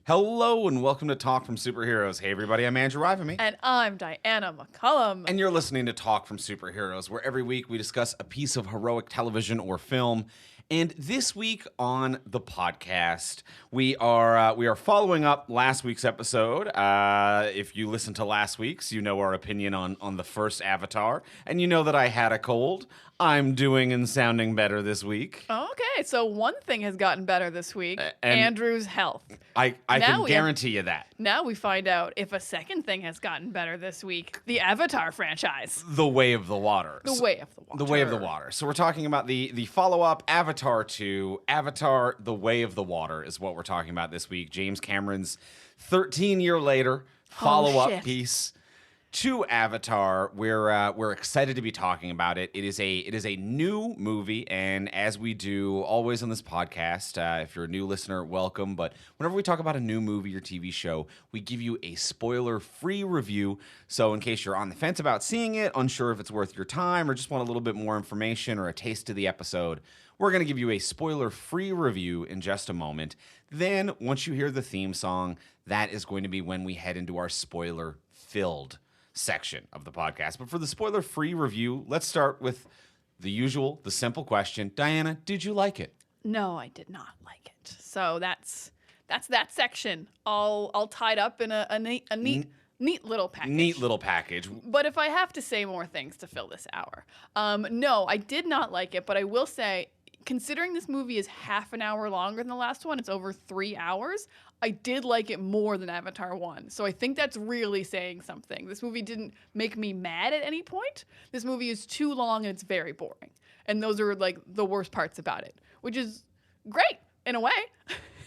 Hello and welcome to Talk from Superheroes. Hey everybody, I'm Andrew Rivamy. And I'm Diana McCullum. And you're listening to Talk from Superheroes, where every week we discuss a piece of heroic television or film. And this week on the podcast, we are following up last week's episode. If you listened to last week's, you know our opinion on the first Avatar, and you know that I had a cold. I'm doing and sounding better this week. Okay, so one thing has gotten better this week, Andrew's health. I can guarantee you that. Now we find out if a second thing has gotten better this week, the Avatar franchise. The Way of the Water. The Way of the Water. The Way of the Water. So we're talking about the follow-up, Avatar 2. Avatar, The Way of the Water is what we're talking about this week. James Cameron's 13-year later follow-up piece to Avatar. We're excited to be talking about it. It is a new movie, and as we do always on this podcast, if you're a new listener, welcome. But whenever we talk about a new movie or TV show, we give you a spoiler-free review. So in case you're on the fence about seeing it, unsure if it's worth your time, or just want a little bit more information or a taste of the episode, we're going to give you a spoiler-free review in just a moment. Then, once you hear the theme song, that is going to be when we head into our spoiler-filled section of the podcast. But for the spoiler-free review, let's start with the simple question. Diana, did you like it? No, I did not like it. So that's that section all tied up in a neat little package. Neat little package. But if I have to say more things to fill this hour, no, I did not like it, but I will say, considering this movie is half an hour longer than the last one, it's over 3 hours, I did like it more than Avatar 1. So I think that's really saying something. This movie didn't make me mad at any point. This movie is too long and it's very boring. And those are like the worst parts about it, which is great in a way.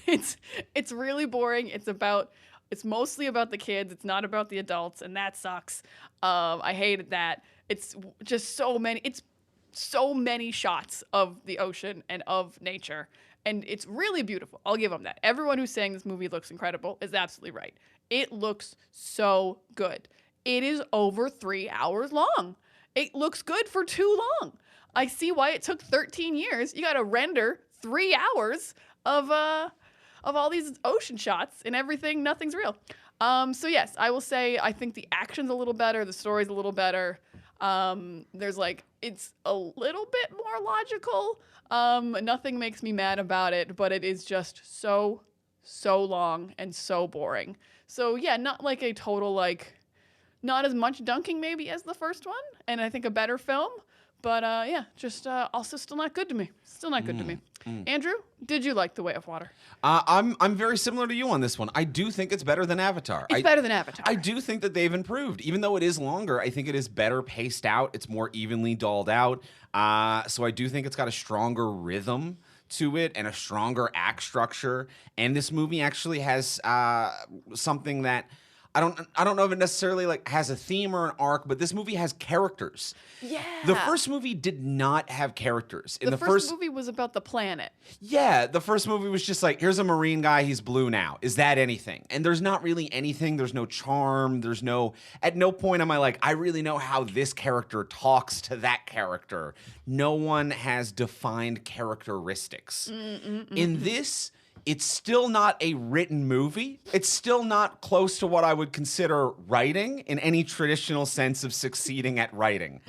It's really boring. It's mostly about the kids. It's not about the adults, and that sucks. I hated that. It's just so many shots of the ocean and of nature. And it's really beautiful. I'll give them that. Everyone who's saying this movie looks incredible is absolutely right. It looks so good. It is over 3 hours long. It looks good for too long. I see why it took 13 years. You got to render 3 hours of all these ocean shots and everything. Nothing's real. So yes, I will say I think the action's a little better. The story's a little better. It's a little bit more logical. Nothing makes me mad about it, but it is just so long and so boring. So yeah, not like a total, not as much dunking maybe as the first one, and I think a better film, but also still not good to me. Andrew, did you like The Way of Water? I'm very similar to you on this one. I do think it's better than Avatar. It's better than Avatar. I do think that they've improved. Even though it is longer, I think it is better paced out. It's more evenly dolled out. So I do think it's got a stronger rhythm to it and a stronger act structure. And this movie actually has something that I don't know if it necessarily has a theme or an arc, but this movie has characters. Yeah. The first movie did not have characters. The first movie was about the planet. Yeah, the first movie was just here's a marine guy, he's blue now. Is that anything? And there's not really anything. There's no charm. At no point am I I really know how this character talks to that character. No one has defined characteristics. In this, it's still not a written movie. It's still not close to what I would consider writing in any traditional sense of succeeding at writing.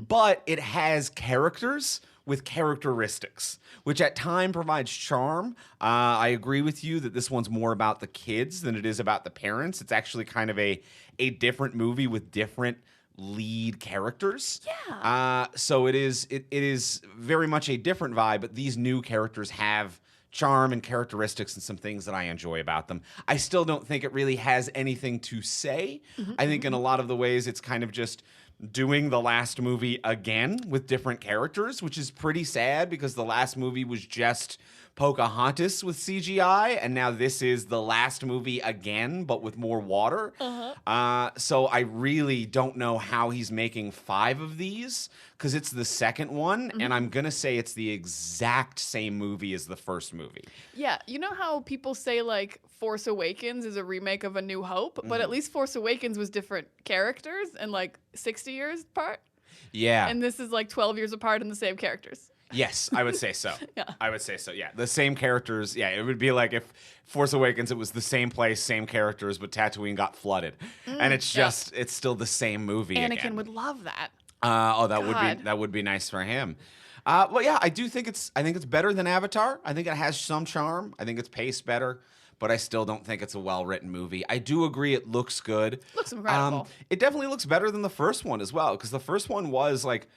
But it has characters with characteristics, which at time provides charm. I agree with you that this one's more about the kids than it is about the parents. It's actually kind of a different movie with different lead characters. Yeah. So it is very much a different vibe, but these new characters have charm and characteristics and some things that I enjoy about them. I still don't think it really has anything to say. I think in a lot of the ways it's kind of just doing the last movie again with different characters, which is pretty sad because the last movie was just Pocahontas with CGI, and now this is the last movie again, but with more water. So I really don't know how he's making 5 of these, because it's the second one, and I'm going to say it's the exact same movie as the first movie. Yeah, you know how people say, like, Force Awakens is a remake of A New Hope, but at least Force Awakens was different characters and, like, 60 years apart? Yeah. And this is, like, 12 years apart and the same characters. Yes, I would say so. Yeah. I would say so. Yeah, the same characters. Yeah, it would be like if Force Awakens, it was the same place, same characters, but Tatooine got flooded, and it's just it's still the same movie. Anakin again. would love that. That would be nice for him. Well, yeah, I do think I think it's better than Avatar. I think it has some charm. I think it's paced better, but I still don't think it's a well-written movie. I do agree it looks good. Looks incredible. It definitely looks better than the first one as well, because the first one was like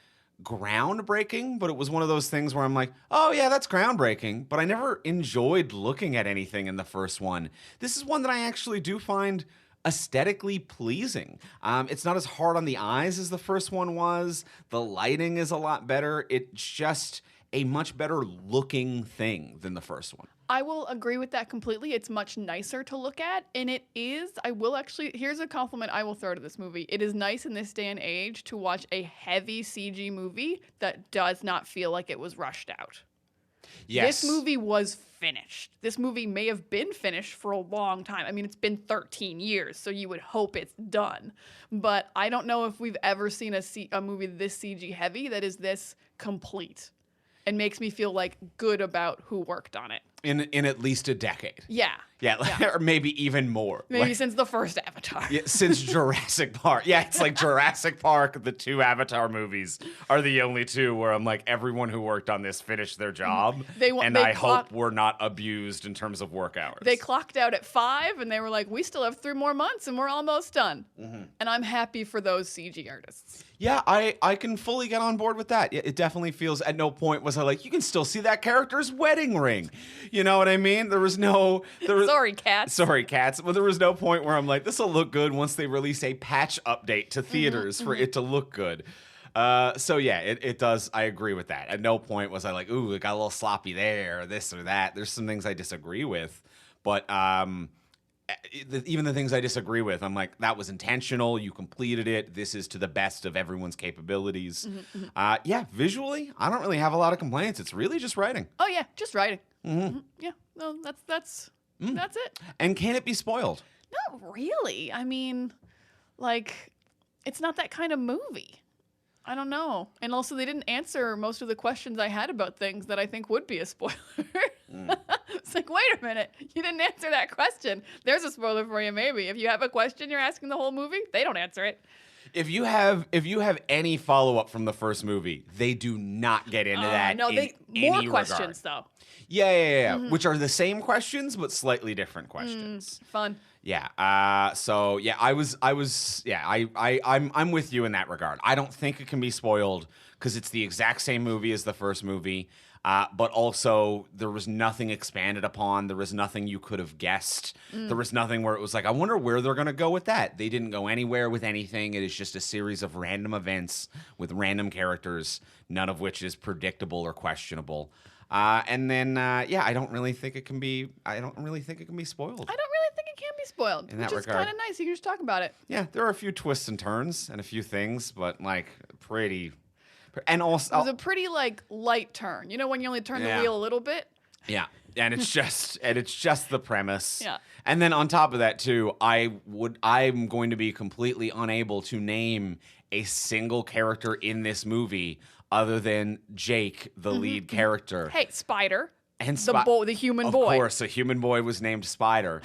groundbreaking, but it was one of those things where I'm like, oh yeah, that's groundbreaking, but I never enjoyed looking at anything in the first one. This is one that I actually do find aesthetically pleasing. It's not as hard on the eyes as the first one was. The lighting is a lot better. It's just a much better looking thing than the first one. I will agree with that completely. It's much nicer to look at, and it is. Here's a compliment I will throw to this movie. It is nice in this day and age to watch a heavy CG movie that does not feel like it was rushed out. Yes. This movie was finished. This movie may have been finished for a long time. I mean, it's been 13 years, so you would hope it's done. But I don't know if we've ever seen a movie this CG heavy that is this complete and makes me feel like good about who worked on it. In at least a decade. Yeah. Yeah, or maybe even more. Maybe since the first Avatar. Yeah, since Jurassic Park. Yeah, it's like Jurassic Park, the two Avatar movies are the only two where I'm like, everyone who worked on this finished their job. I hope we're not abused in terms of work hours. They clocked out at 5 and they were like, we still have 3 more months and we're almost done. Mm-hmm. And I'm happy for those CG artists. Yeah, I can fully get on board with that. It definitely feels, at no point was I like, you can still see that character's wedding ring. You know what I mean? Sorry, cats. Sorry, cats. But there was no point where I'm like, this will look good once they release a patch update to theaters for it to look good. So yeah, it does. I agree with that. At no point was I like, ooh, it got a little sloppy there, or this or that. There's some things I disagree with, but even the things I disagree with, I'm like, that was intentional. You completed it. This is to the best of everyone's capabilities. Yeah, visually, I don't really have a lot of complaints. It's really just writing. Oh yeah, just writing. Yeah, no, that's it. And can it be spoiled? Not really. I mean, like, it's not that kind of movie. I don't know. And also, they didn't answer most of the questions I had about things that I think would be a spoiler. It's like, wait a minute. You didn't answer that question. There's a spoiler for you, maybe. If you have a question you're asking the whole movie, they don't answer it. If you have any follow-up from the first movie, they do not get into that. No, more questions, though. Yeah. Which are the same questions, but slightly different questions. Fun. Yeah. So yeah, I'm with you in that regard. I don't think it can be spoiled because it's the exact same movie as the first movie. But also there was nothing expanded upon. There was nothing you could have guessed. There was nothing where it was like, I wonder where they're going to go with that. They didn't go anywhere with anything. It is just a series of random events with random characters, none of which is predictable or questionable. And then, I don't really think it can be. I don't really think it can be spoiled. I don't really think it can be spoiled. In that which is kind of nice. You can just talk about it. Yeah, there are a few twists and turns and a few things, but like pretty. And also, it was a pretty like light turn. You know when you only turn the wheel a little bit. Yeah, and it's just the premise. Yeah. And then on top of that too, I'm going to be completely unable to name a single character in this movie other than Jake, the lead character. Hey, Spider. And the human boy. Of course, a human boy was named Spider.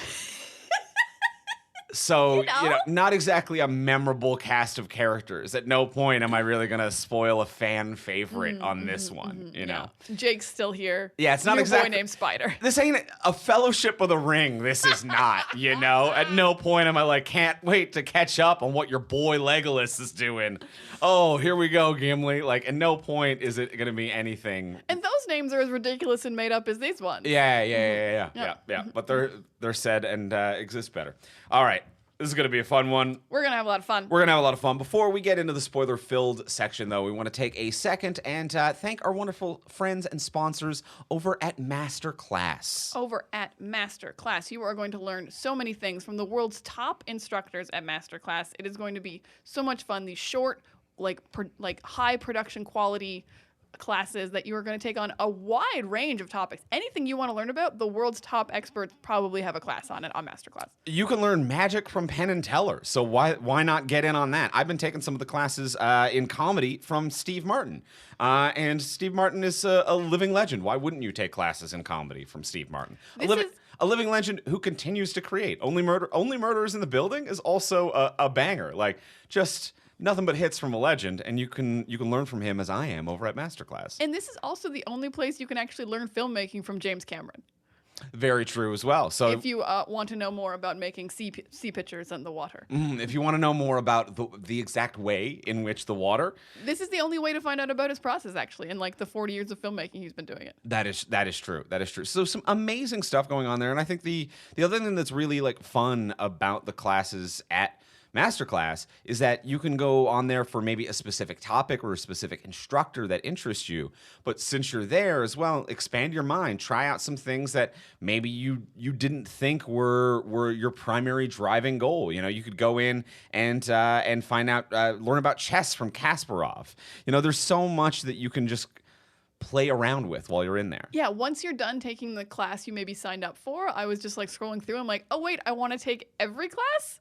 So, not exactly a memorable cast of characters. At no point am I really going to spoil a fan favorite on this one, you know? Yeah. Jake's still here. Yeah, it's not exactly. Boy named Spider. This ain't a Fellowship of the Ring. This is not, you know? At no point am I like, can't wait to catch up on what your boy Legolas is doing. Oh, here we go, Gimli. Like, at no point is it going to be anything. And those names are as ridiculous and made up as these ones. Yeah. But they're said and exist better. All right. This is going to be a fun one. We're going to have a lot of fun. Before we get into the spoiler-filled section, though, we want to take a second and thank our wonderful friends and sponsors over at Masterclass. Over at Masterclass, you are going to learn so many things from the world's top instructors at Masterclass. It is going to be so much fun. These short, high production quality classes that you are going to take on a wide range of topics. Anything you want to learn about, the world's top experts probably have a class on it on Masterclass. You can learn magic from Penn and Teller, so why not get in on that? I've been taking some of the classes in comedy from Steve Martin, and Steve Martin is a living legend. Why wouldn't you take classes in comedy from Steve Martin? A living legend who continues to create. Only Murderers in the Building is also a banger. Like, just nothing but hits from a legend, and you can learn from him as I am over at Masterclass. And this is also the only place you can actually learn filmmaking from James Cameron. Very true as well. So if you want to know more about making sea pictures in the water. If you want to know more about the exact way in which the water... This is the only way to find out about his process, actually, in like the 40 years of filmmaking he's been doing it. That is true. That is true. So some amazing stuff going on there. And I think the other thing that's really like fun about the classes at Masterclass is that you can go on there for maybe a specific topic or a specific instructor that interests you. But since you're there as well, expand your mind. Try out some things that maybe you didn't think were your primary driving goal. You know, you could go in and find out, learn about chess from Kasparov. You know, there's so much that you can just play around with while you're in there. Yeah, once you're done taking the class you maybe signed up for, I was just like scrolling through. I'm like, oh wait, I want to take every class?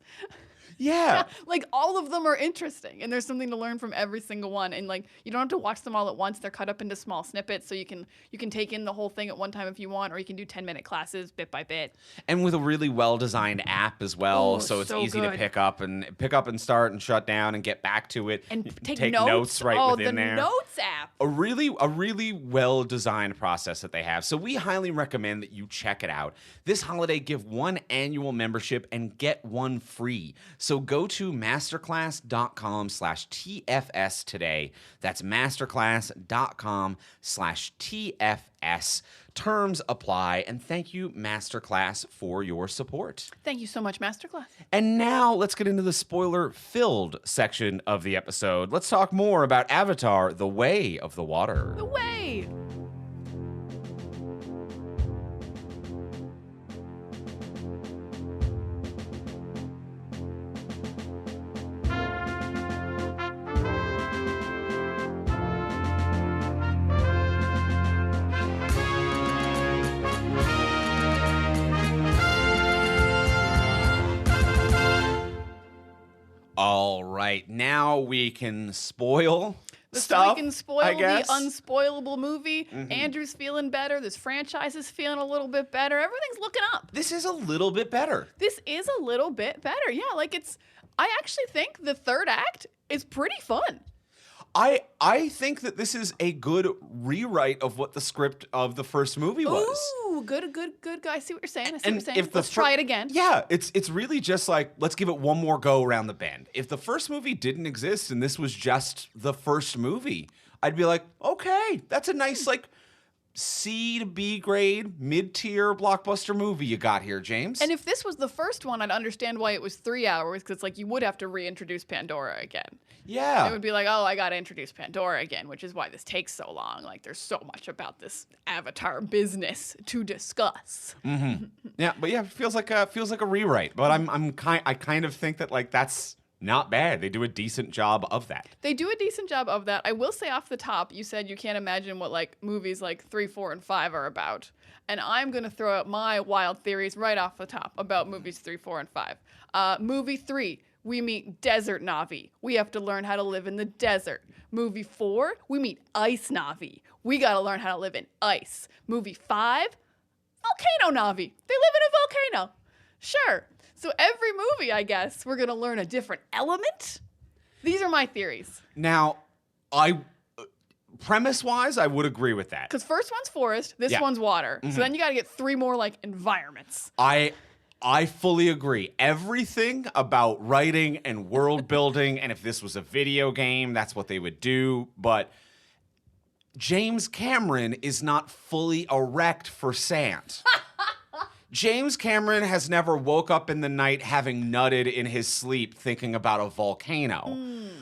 Yeah. Like all of them are interesting and there's something to learn from every single one. And like you don't have to watch them all at once. They're cut up into small snippets so you can take in the whole thing at one time if you want, or you can do 10-minute classes bit by bit. And with a really well-designed app as well, so it's easy to pick up and start and shut down and get back to it. And take notes right within there. Oh, the Notes app. A really well-designed process that they have. So we highly recommend that you check it out. This holiday, give one annual membership and get one free. So go to masterclass.com/TFS today. That's masterclass.com/TFS. Terms apply, and thank you, Masterclass, for your support. Thank you so much, Masterclass. And now let's get into the spoiler-filled section of the episode. Let's talk more about Avatar: The Way of the Water. The Way! All right, now we can spoil stuff. We can spoil I guess. The unspoilable movie. Mm-hmm. Andrew's feeling better. This franchise is feeling a little bit better. Everything's looking up. This is a little bit better. This is a little bit better. Yeah, like I actually think the third act is pretty fun. I think that this is a good rewrite of what the script of the first movie was. Ooh, good guy. I see what you're saying. Let's try it again. Yeah, it's really just like, let's give it one more go around the bend. If the first movie didn't exist and this was just the first movie, I'd be like, okay, that's a nice like C to B grade, mid-tier blockbuster movie you got here, James. And if this was the first one, I'd understand why it was 3 hours, because like you would have to reintroduce Pandora again. Yeah. It would be like, oh, I got to introduce Pandora again, which is why this takes so long. Like there's so much about this Avatar business to discuss. Mm-hmm. Yeah, but yeah, it feels like a rewrite. But I kind of think that like that's not bad. They do a decent job of that. They do a decent job of that. I will say off the top, you said you can't imagine what like movies like 3, 4, and 5 are about. And I'm going to throw out my wild theories right off the top about movies 3, 4, and 5. Movie 3, we meet desert Na'vi. We have to learn how to live in the desert. Movie 4, we meet ice Na'vi. We got to learn how to live in ice. Movie 5, volcano Na'vi. They live in a volcano. Sure. So every movie, I guess, we're going to learn a different element. These are my theories. Now, premise-wise, I would agree with that. Because first one's forest, this one's water. Mm-hmm. So then you got to get 3 more, like, environments. I fully agree. Everything about writing and world building, and if this was a video game, that's what they would do. But James Cameron is not fully erect for sand. James Cameron has never woke up in the night having nutted in his sleep thinking about a volcano.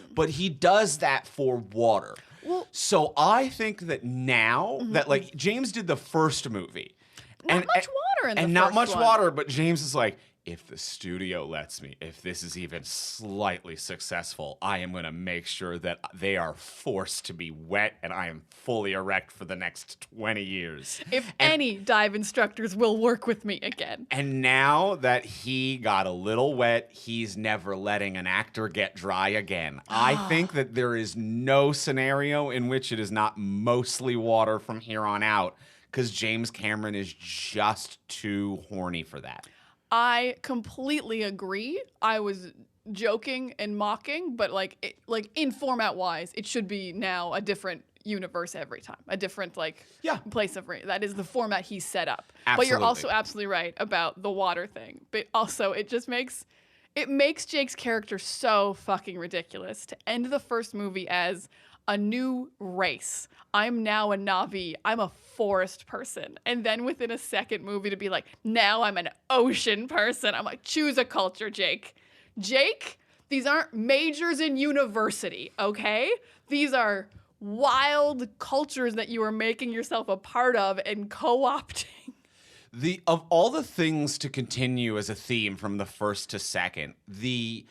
But he does that for water. Well, so I think that now that like James did the first movie. Not much water in the first one. And not much water, but James is like, if the studio lets me, if this is even slightly successful, I am going to make sure that they are forced to be wet and I am fully erect for the next 20 years. If any dive instructors will work with me again. And now that he got a little wet, he's never letting an actor get dry again. I think that there is no scenario in which it is not mostly water from here on out, because James Cameron is just too horny for that. I completely agree. I was joking and mocking, but like in format wise, it should be now a different universe every time, a different place of that is the format he's set up. Absolutely. But you're also absolutely right about the water thing. But also, it makes Jake's character so fucking ridiculous to end the first movie as a new race. I'm now a Na'vi. I'm a forest person. And then within a second movie to be like, now I'm an ocean person. I'm like, choose a culture, Jake. Jake, these aren't majors in university, okay? These are wild cultures that you are making yourself a part of and co-opting. Of all the things to continue as a theme from the first to second, the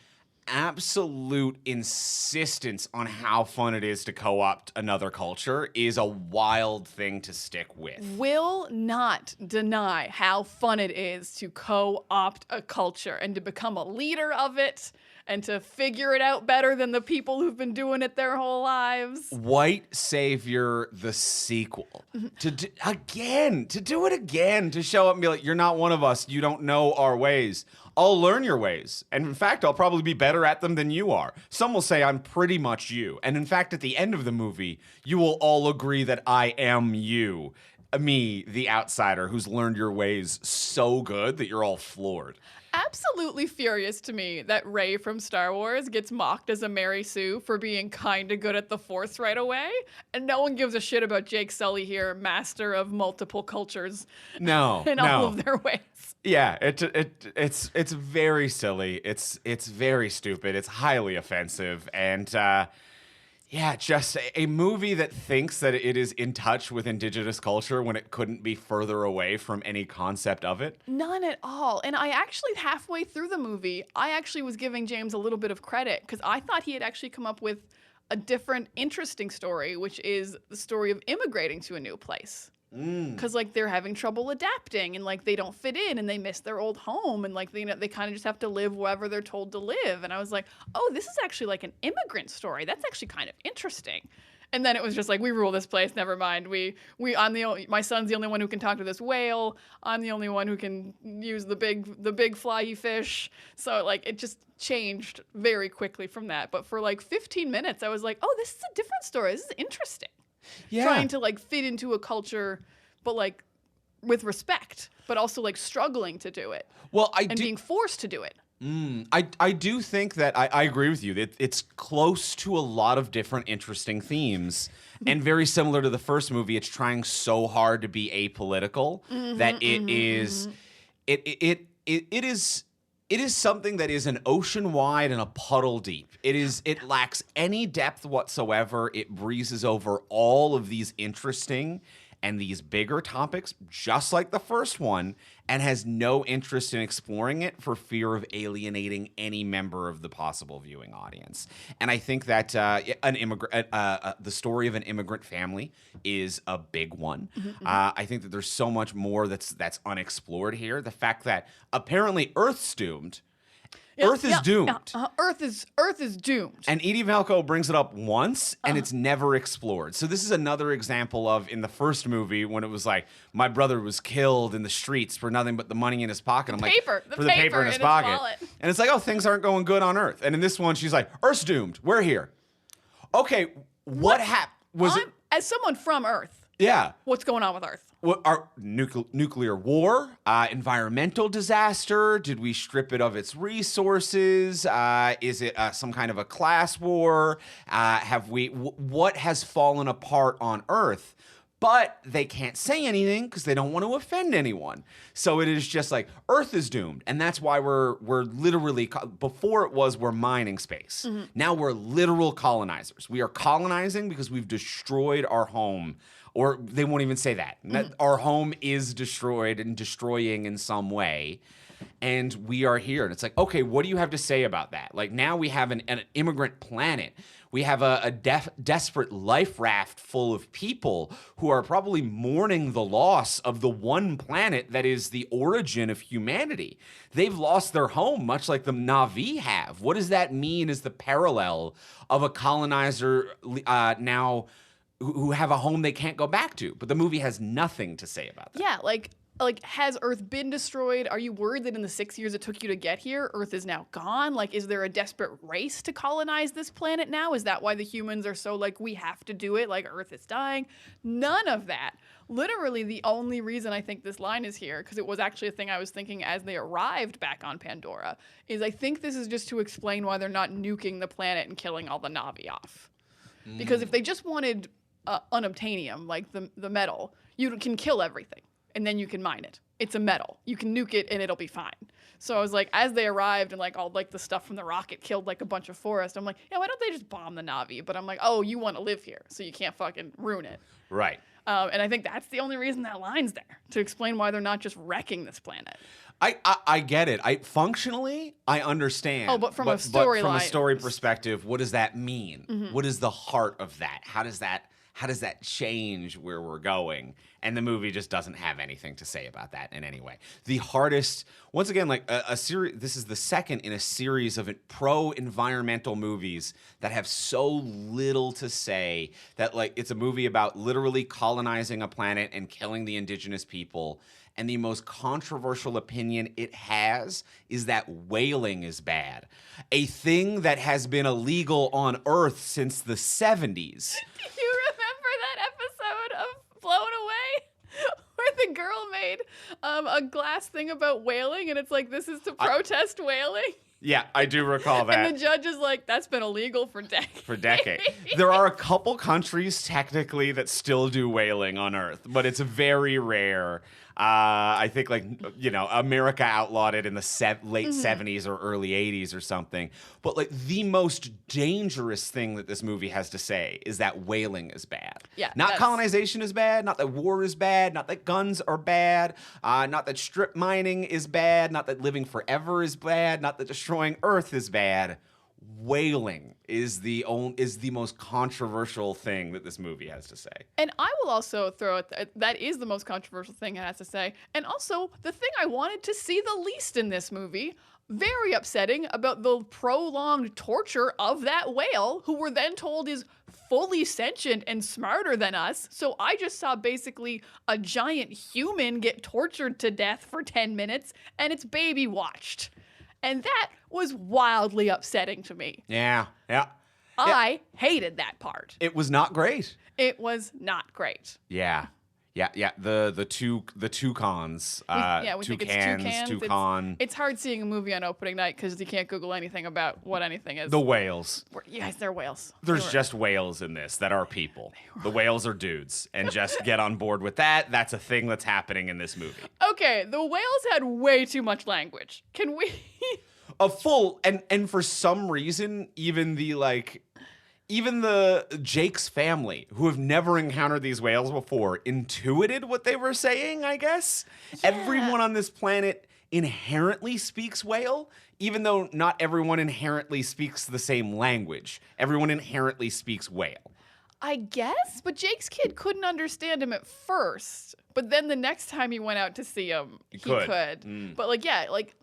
absolute insistence on how fun it is to co-opt another culture is a wild thing to stick with. Will not deny how fun it is to co-opt a culture and to become a leader of it and to figure it out better than the people who've been doing it their whole lives. White Savior, the sequel. To do it again, to show up and be like, you're not one of us, you don't know our ways. I'll learn your ways. And in fact, I'll probably be better at them than you are. Some will say I'm pretty much you. And in fact, at the end of the movie, you will all agree that I am you. Me, the outsider, who's learned your ways so good that you're all floored. Absolutely furious to me that Rey from Star Wars gets mocked as a Mary Sue for being kind of good at the Force right away. And no one gives a shit about Jake Sully here, master of multiple cultures. No, and all of their ways. Yeah, it's very silly. It's very stupid. It's highly offensive, and just a movie that thinks that it is in touch with indigenous culture when it couldn't be further away from any concept of it. None at all. And I actually, halfway through the movie, I actually was giving James a little bit of credit because I thought he had actually come up with a different, interesting story, which is the story of immigrating to a new place. Because they're having trouble adapting and they don't fit in and they miss their old home and they kind of just have to live wherever they're told to live. And I was like, oh, this is actually an immigrant story. That's actually kind of interesting. And then it was just we rule this place. Never mind. My son's the only one who can talk to this whale. I'm the only one who can use the big flyy fish. So it just changed very quickly from that. But for 15 minutes, I was like, oh, this is a different story. This is interesting. Yeah. Trying to fit into a culture, but with respect, but also struggling to do it. Well, being forced to do it. I do think that I agree with you. It's close to a lot of different interesting themes, and very similar to the first movie. It's trying so hard to be apolitical that it is something that is an ocean wide and a puddle deep. It lacks any depth whatsoever. It breezes over all of these interesting and these bigger topics, just like the first one, and has no interest in exploring it for fear of alienating any member of the possible viewing audience. And I think that the story of an immigrant family is a big one. I think that there's so much more that's unexplored here. The fact that apparently Earth's doomed. Earth is doomed. Earth is doomed. And Edie Falco brings it up once, and it's never explored. So this is another example of, in the first movie, when it was my brother was killed in the streets for nothing but the money in his pocket. I'm for the paper in his pocket. And it's oh, things aren't going good on Earth. And in this one, she's like, Earth's doomed. We're here. Okay, what happened? As someone from Earth. Yeah. What's going on with Earth? Our nuclear war, environmental disaster? Did we strip it of its resources? Is it some kind of a class war? What has fallen apart on Earth? But they can't say anything because they don't want to offend anyone. So it is just Earth is doomed. And that's why we're literally, before we're mining space. Now we're literal colonizers. We are colonizing because we've destroyed our home. Or they won't even say that. Our home is destroyed and destroying in some way. and we are here. And it's like, okay, what do you have to say about that? Like, now we have an immigrant planet. We have a desperate life raft full of people who are probably mourning the loss of the one planet that is the origin of humanity. They've lost their home, much like the Na'vi have. What does that mean as the parallel of a colonizer now who have a home they can't go back to? But the movie has nothing to say about that. Yeah, like has Earth been destroyed? Are you worried that in the 6 years it took you to get here, Earth is now gone? Like, is there a desperate race to colonize this planet now? Is that why the humans are so like, we have to do it, like Earth is dying? None of that. Literally, the only reason I think this line is here, because it was actually a thing I was thinking as they arrived back on Pandora, is I think this is just to explain why they're not nuking the planet and killing all the Na'vi off. Because if they just wanted unobtainium, like the metal, you can kill everything. And then you can mine it. It's a metal. You can nuke it and it'll be fine. So I was like, as they arrived and like all like the stuff from the rocket killed like a bunch of forest, I'm like, yeah, why don't they just bomb the Na'vi? But I'm like, oh, you want to live here, so you can't fucking ruin it. Right. And I think that's the only reason that line's there, to explain why they're not just wrecking this planet. I get it. Functionally, I understand. Oh, but from a story perspective, what does that mean? Mm-hmm. What is the heart of that? How does that change where we're going? And the movie just doesn't have anything to say about that in any way. The hardest, once again, like a series, this is the second in a series of pro-environmental movies that have so little to say, that like it's a movie about literally colonizing a planet and killing the indigenous people. And the most controversial opinion it has is that whaling is bad. A thing that has been illegal on Earth since the 70s. Do you remember that episode of Blown Away? Where the girl made a glass thing about whaling, and it's like, this is to protest whaling? Yeah, I do recall that. And the judge is like, that's been illegal for decades. For decades. There are a couple countries, technically, that still do whaling on Earth, but it's very rare. I think, like, you know, America outlawed it in the late 70s or early 80s or something. But, like, the most dangerous thing that this movie has to say is that whaling is bad. Yeah, not colonization is bad, not that war is bad, not that guns are bad, not that strip mining is bad, not that living forever is bad, not that destroying Earth is bad. Whaling is the most controversial thing that this movie has to say. And I will also throw it that is the most controversial thing it has to say. And also the thing I wanted to see the least in this movie, very upsetting about the prolonged torture of that whale, who we're then told is fully sentient and smarter than us. So I just saw basically a giant human get tortured to death for 10 minutes and its baby watched. And that was wildly upsetting to me. Yeah. I hated that part. It was not great. It was not great. Yeah. The toucans. We think it's toucans. Toucan. It's hard seeing a movie on opening night because you can't Google anything about what anything is. The whales. Yes, they're whales. There's just whales in this that are people. The whales are dudes. And just get on board with that. That's a thing that's happening in this movie. Okay, the whales had way too much language. Can we... A full, and for some reason, even the Jake's family, who have never encountered these whales before, intuited what they were saying, I guess. Yeah. Everyone on this planet inherently speaks whale, even though not everyone inherently speaks the same language. Everyone inherently speaks whale. I guess, but Jake's kid couldn't understand him at first. But then the next time he went out to see him, he could. But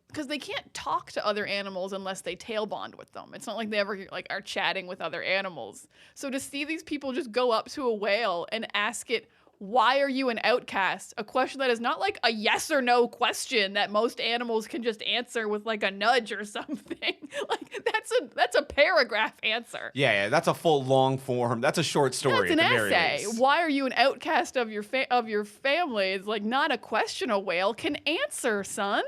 because they can't talk to other animals unless they tail bond with them. It's not like they ever like are chatting with other animals. So to see these people just go up to a whale and ask it, why are you an outcast? A question that is not like a yes or no question that most animals can just answer with like a nudge or something. Like that's a paragraph answer. Yeah, that's a full long form. That's a short story. That's an essay. Why are you an outcast of your family? It's like not a question a whale can answer, son.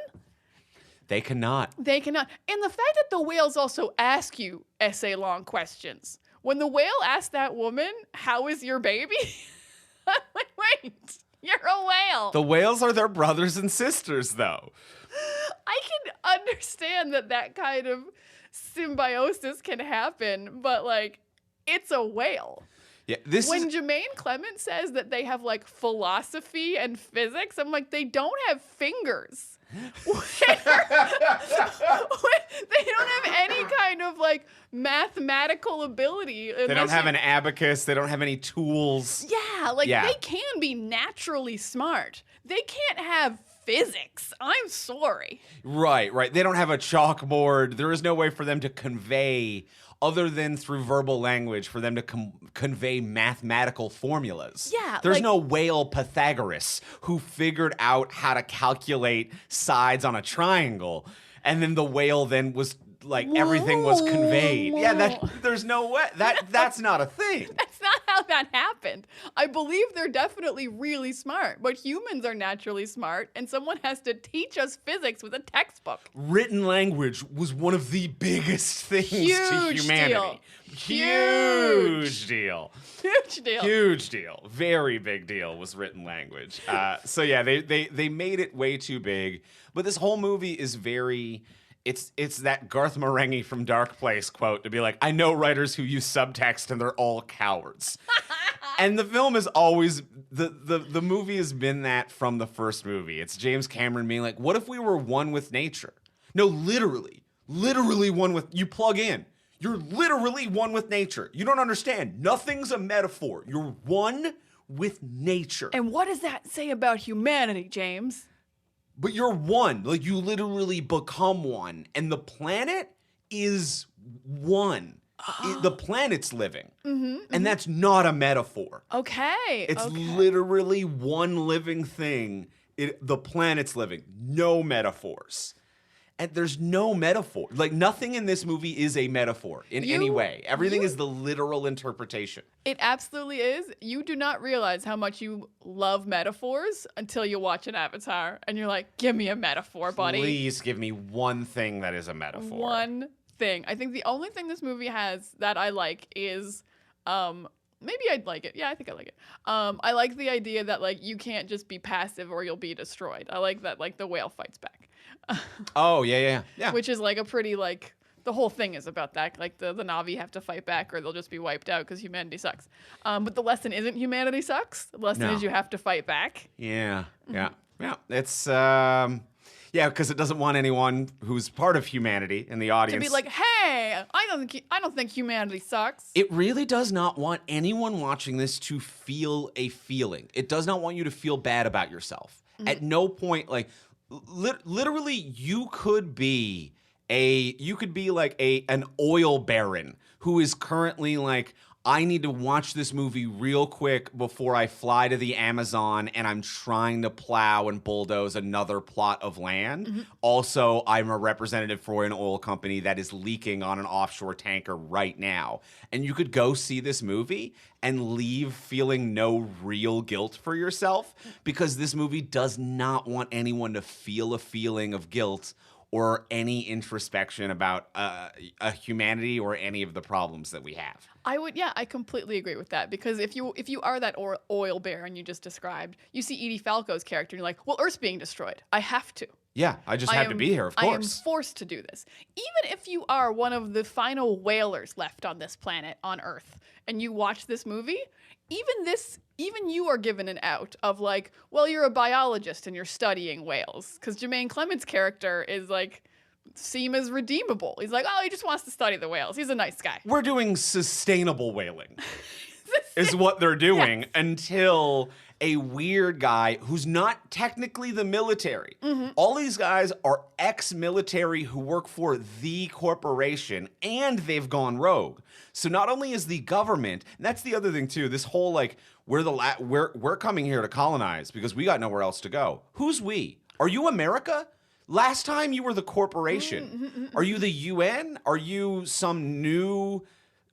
They cannot. And the fact that the whales also ask you essay-long questions. When the whale asked that woman, how is your baby? I'm like, wait, you're a whale. The whales are their brothers and sisters, though. I can understand that kind of symbiosis can happen, but, like, it's a whale. Yeah, when Jermaine Clement says that they have, like, philosophy and physics, I'm like, they don't have fingers. where they don't have any kind of like mathematical ability. They don't have an abacus. They don't have any tools. Yeah, they can be naturally smart. They can't have physics. I'm sorry. Right. They don't have a chalkboard. There is no way for them to convey, other than through verbal language, for them to convey mathematical formulas. Yeah. There's no whale Pythagoras who figured out how to calculate sides on a triangle, and then the whale then was like, everything was conveyed. Yeah, there's no way. That's not a thing. That's not how that happened. I believe they're definitely really smart, but humans are naturally smart, and someone has to teach us physics with a textbook. Written language was one of the biggest things to humanity. Huge deal. Huge deal. Huge deal. Very big deal was written language. So yeah, they made it way too big. But this whole movie is very... It's that Garth Marenghi from Dark Place quote to be like, I know writers who use subtext and they're all cowards. And the film is always, the movie has been that from the first movie. It's James Cameron being like, what if we were one with nature? No, literally one with, you plug in. You're literally one with nature. You don't understand. Nothing's a metaphor. You're one with nature. And what does that say about humanity, James? But you're one. Like, you literally become one. And the planet is one. The planet's living. And that's not a metaphor. Okay. It's literally one living thing. The planet's living. No metaphors. And there's no metaphor. Like, nothing in this movie is a metaphor in any way. Everything is the literal interpretation. It absolutely is. You do not realize how much you love metaphors until you watch an Avatar and you're like, give me a metaphor, buddy. Please give me one thing that is a metaphor. One thing. I think the only thing this movie has that I like is, maybe I'd like it. Yeah, I think I like it. I like the idea that, like, you can't just be passive or you'll be destroyed. I like that, like, the whale fights back. Oh, yeah. Which is, like, a pretty, like, the whole thing is about that. Like, the Na'vi have to fight back or they'll just be wiped out because humanity sucks. But the lesson isn't humanity sucks. The lesson is you have to fight back. Yeah. It's, because it doesn't want anyone who's part of humanity in the audience to be like, hey, I don't think humanity sucks. It really does not want anyone watching this to feel a feeling. It does not want you to feel bad about yourself. At no point, like, literally, you could be like an oil baron who is currently like, I need to watch this movie real quick before I fly to the Amazon and I'm trying to plow and bulldoze another plot of land. Also, I'm a representative for an oil company that is leaking on an offshore tanker right now. And you could go see this movie and leave feeling no real guilt for yourself because this movie does not want anyone to feel a feeling of guilt or any introspection about a humanity or any of the problems that we have. I completely agree with that because if you are that oil baron you just described, you see Edie Falco's character and you're like, well, Earth's being destroyed. I have to. Yeah, I have to be here, of course. I am forced to do this. Even if you are one of the final whalers left on this planet, on Earth, and you watch this movie, even you are given an out of like, well, you're a biologist and you're studying whales. Because Jermaine Clement's character is like, seem as redeemable. He's like, oh, he just wants to study the whales. He's a nice guy. We're doing sustainable whaling is what they're doing until a weird guy who's not technically the military. All these guys are ex-military who work for the corporation and they've gone rogue. So not only is the government, and that's the other thing too, this whole like, we're coming here to colonize because we got nowhere else to go. Who's we? Are you America? Last time you were the corporation. Are you the UN? Are you some new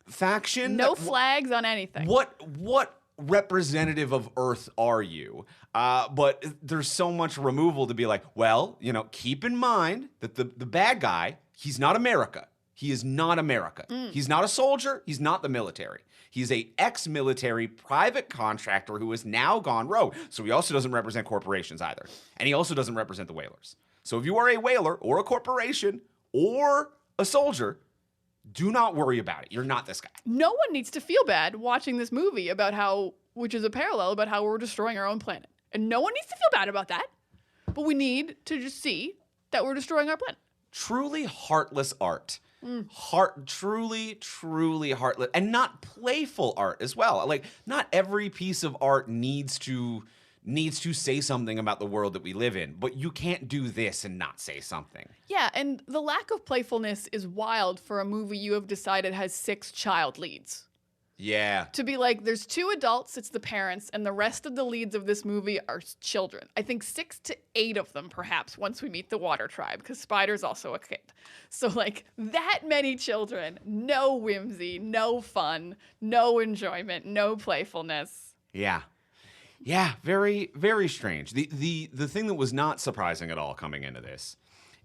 faction? No flags on anything. What representative of Earth are you? But there's so much removal to be like, well, keep in mind that the bad guy, he's not America. He is not America. He's not a soldier. He's not the military. He's a ex-military private contractor who has now gone rogue. So he also doesn't represent corporations either. And he also doesn't represent the whalers. So if you are a whaler or a corporation or a soldier, do not worry about it. You're not this guy. No one needs to feel bad watching this movie about which is a parallel about how we're destroying our own planet. And no one needs to feel bad about that. but we need to just see that we're destroying our planet. Truly heartless art. Truly, truly heartless, and not playful art as well. Like, not every piece of art needs to say something about the world that we live in, but you can't do this and not say something. Yeah, and the lack of playfulness is wild for a movie you have decided has 6 child leads. Yeah. To be like, there's 2 adults, it's the parents, and the rest of the leads of this movie are children. I think 6 to 8 of them, perhaps, once we meet the Water Tribe, because Spider's also a kid. So, like, that many children, no whimsy, no fun, no enjoyment, no playfulness. Yeah. Yeah, very, very strange. The thing that was not surprising at all coming into this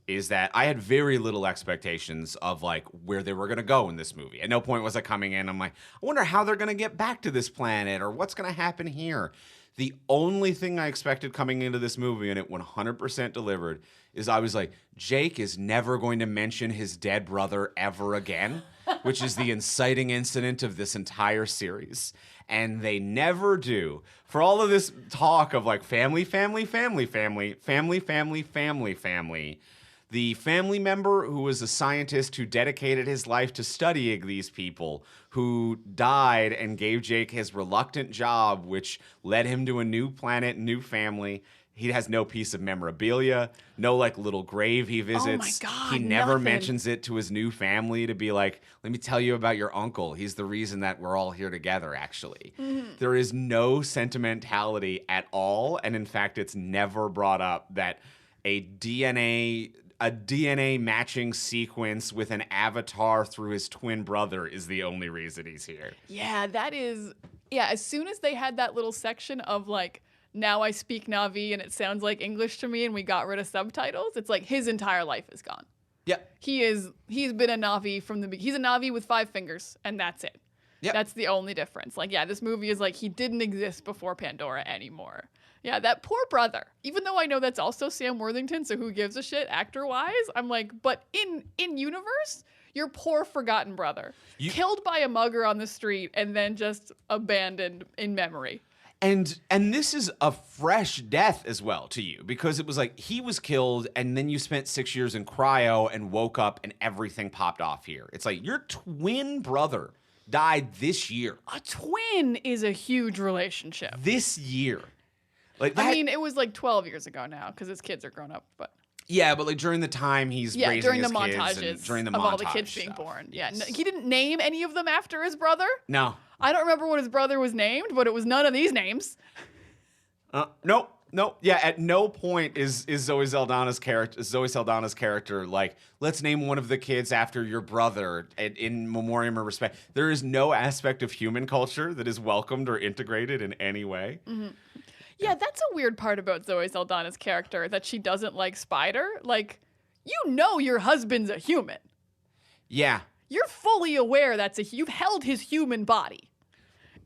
is that I had very little expectations of like where they were going to go in this movie. At no point was I coming in, I'm like, I wonder how they're going to get back to this planet or what's going to happen here. The only thing I expected coming into this movie, and it 100% delivered, is I was like, Jake is never going to mention his dead brother ever again, which is the inciting incident of this entire series. And they never do. For all of this talk of like family, family, family, family, family, family, family, family, the family member who was a scientist who dedicated his life to studying these people, who died and gave Jake his reluctant job, which led him to a new planet, new family. He has no piece of memorabilia, no like little grave he visits. Oh my God, he never nothing. mentions it to his new family to be like, let me tell you about your uncle. He's the reason that we're all here together, actually. Mm-hmm. There is no sentimentality at all. And in fact, it's never brought up that a DNA matching sequence with an avatar through his twin brother is the only reason he's here. Yeah, that is... Yeah, as soon as they had that little section of like, now I speak Na'vi and it sounds like English to me and we got rid of subtitles, it's like his entire life is gone. Yep. He's been a Na'vi from the beginning. He's a Na'vi with 5 fingers and that's it. Yep. That's the only difference. Like, yeah, this movie is like he didn't exist before Pandora anymore. Yeah, that poor brother. Even though I know that's also Sam Worthington, so who gives a shit actor-wise? I'm like, but in universe, your poor forgotten brother. Killed by a mugger on the street and then just abandoned in memory. And this is a fresh death as well to you, because it was like he was killed and then you spent 6 years in cryo and woke up and everything popped off here. It's like your twin brother died this year. A twin is a huge relationship. This year. Like that, I mean, it was like 12 years ago now because his kids are grown up, but... Yeah, but like during the time he's raising during his the kids montages and during the of montage all the kids stuff. being born. Yes. Yeah, no, he didn't name any of them after his brother. No. I don't remember what his brother was named, but it was none of these names. Nope. Yeah, at no point is Zoe Saldana's character like, let's name one of the kids after your brother in memoriam or respect. There is no aspect of human culture that is welcomed or integrated in any way. Mm-hmm. Yeah, that's a weird part about Zoe Saldana's character, that she doesn't like Spider. Like, you know your husband's a human. Yeah. You're fully aware you've held his human body.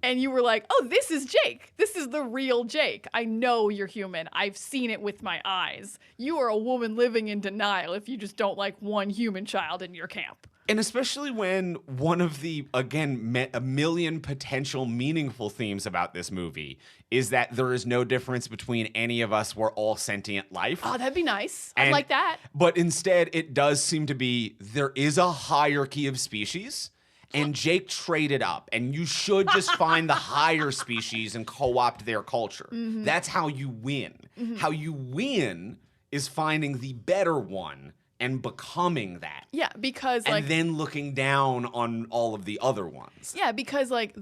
And you were like, oh, this is Jake. This is the real Jake. I know you're human. I've seen it with my eyes. You are a woman living in denial if you just don't like one human child in your camp. And especially when one of the, again, a million potential meaningful themes about this movie is that there is no difference between any of us. We're all sentient life. Oh, that'd be nice. I'd like that. But instead, it does seem to be there is a hierarchy of species. And Jake traded up, and you should just find the higher species and co-opt their culture. Mm-hmm. That's how you win. Mm-hmm. How you win is finding the better one and becoming that. Yeah, because and then looking down on all of the other ones. Yeah, because like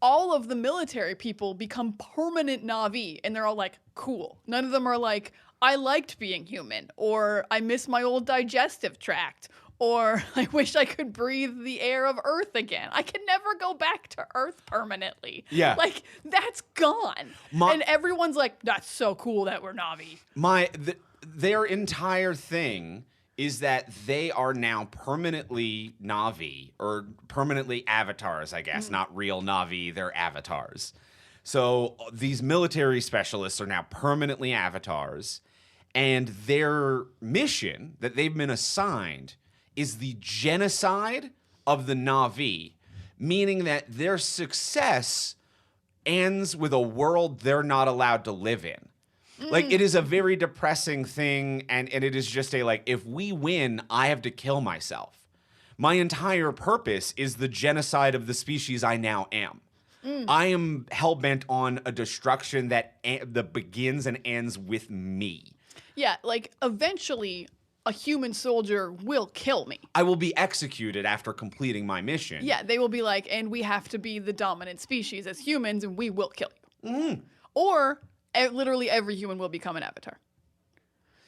all of the military people become permanent Na'vi, and they're all like, cool. None of them are like, I liked being human, or I miss my old digestive tract, or I wish I could breathe the air of Earth again. I can never go back to Earth permanently. Yeah. Like, that's gone. And everyone's like, that's so cool that we're Na'vi. Their entire thing is that they are now permanently Na'vi, or permanently avatars, I guess. Not real Na'vi, they're avatars. So these military specialists are now permanently avatars, and their mission that they've been assigned is the genocide of the Na'vi, meaning that their success ends with a world they're not allowed to live in. Like, it is a very depressing thing, and it is just a, like, if we win, I have to kill myself. My entire purpose is the genocide of the species I now am. I am hell-bent on a destruction that begins and ends with me. Yeah, like, eventually, a human soldier will kill me. I will be executed after completing my mission. Yeah, they will be like, and we have to be the dominant species as humans, and we will kill you. Or literally every human will become an avatar.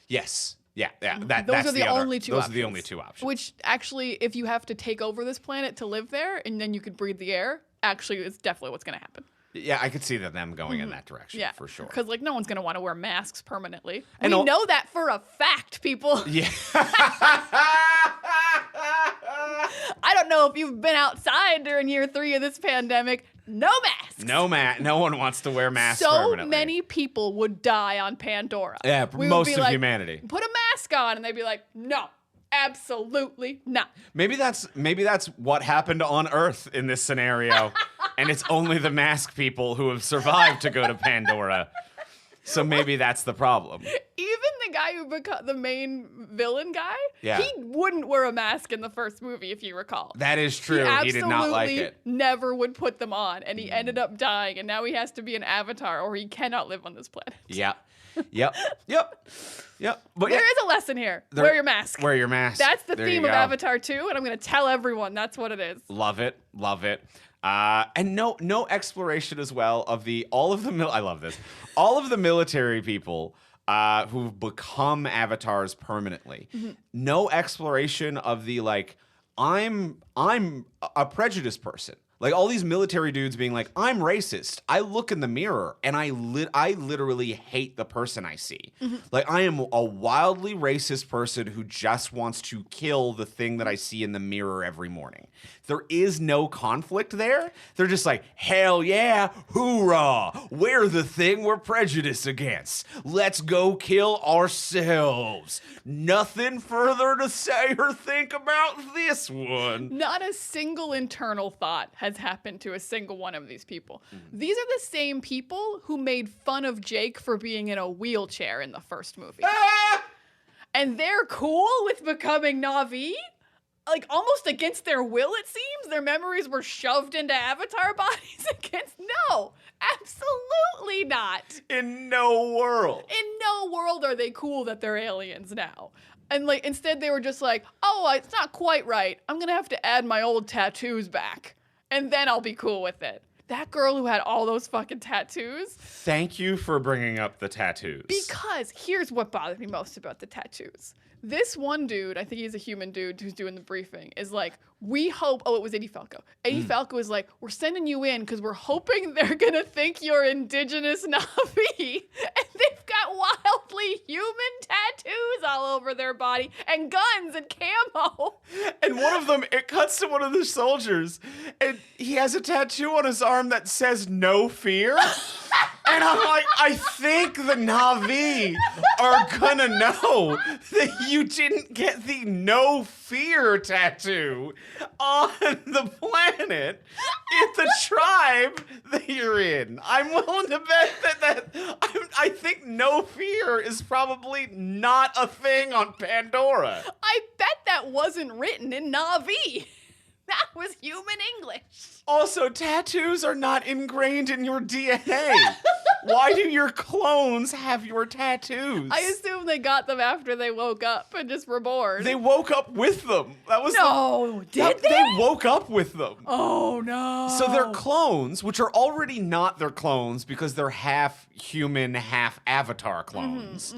Yes. Yeah. Those are the only two options. Those are the only two options. Which, actually, if you have to take over this planet to live there, and then you could breathe the air, actually, it's definitely what's going to happen. Yeah, I could see them going in that direction, for sure. Because, like, no one's going to want to wear masks permanently. We know that for a fact, people. Yeah. I don't know if you've been outside during year 3 of this pandemic. No masks. No one wants to wear masks permanently. So many people would die on Pandora. Yeah, most of humanity. Put a mask on, and they'd be like, no. Absolutely not. Maybe that's what happened on Earth in this scenario, and it's only the mask people who have survived to go to Pandora. So maybe that's the problem. Even the guy who became the main villain guy, he wouldn't wear a mask in the first movie, if you recall. That is true. He did not like it. Never would put them on, and he ended up dying, and now he has to be an avatar, or he cannot live on this planet. Yep. But there is a lesson here. Wear your mask. Wear your mask. That's the theme of Avatar 2, and I'm going to tell everyone that's what it is. Love it. And no exploration as well of all of the military people who've become avatars permanently. No exploration of the, like, I'm a prejudiced person. Like, all these military dudes being like, I'm racist. I look in the mirror and I literally hate the person I see. Like, I am a wildly racist person who just wants to kill the thing that I see in the mirror every morning. There is no conflict there. They're just like, hell yeah, hoorah. We're the thing we're prejudiced against. Let's go kill ourselves. Nothing further to say or think about this one. Not a single internal thought has happened to a single one of these people. These are the same people who made fun of Jake for being in a wheelchair in the first movie. And they're cool with becoming Na'vi? Like, almost against their will, it seems. Their memories were shoved into avatar bodies against... No, absolutely not. In no world. In no world are they cool that they're aliens now. And, like, instead they were just like, oh, it's not quite right. I'm going to have to add my old tattoos back. And then I'll be cool with it. That girl who had all those fucking tattoos. Thank you for bringing up the tattoos. Because here's what bothered me most about the tattoos. This one dude, I think he's a human dude who's doing the briefing, is like, we hope... Oh, it was Eddie Falco. Eddie Falco is like, we're sending you in because we're hoping they're going to think you're indigenous Na'vi. And they've got wildly human tattoos all over their body and guns and camo. And one of them, it cuts to one of the soldiers, and he has a tattoo on his arm that says no fear. And I'm like, I think the Na'vi are gonna know that you didn't get the no fear tattoo on the planet in the tribe that you're in. I'm willing to bet I think no fear is probably not a thing on Pandora. I bet that wasn't written in Na'vi. That was human English. Also, tattoos are not ingrained in your DNA. Why do your clones have your tattoos? I assume they got them after they woke up and just were bored. They woke up with them. That was did they? They woke up with them. Oh, no. So they're clones, which are already not their clones because they're half human, half avatar clones.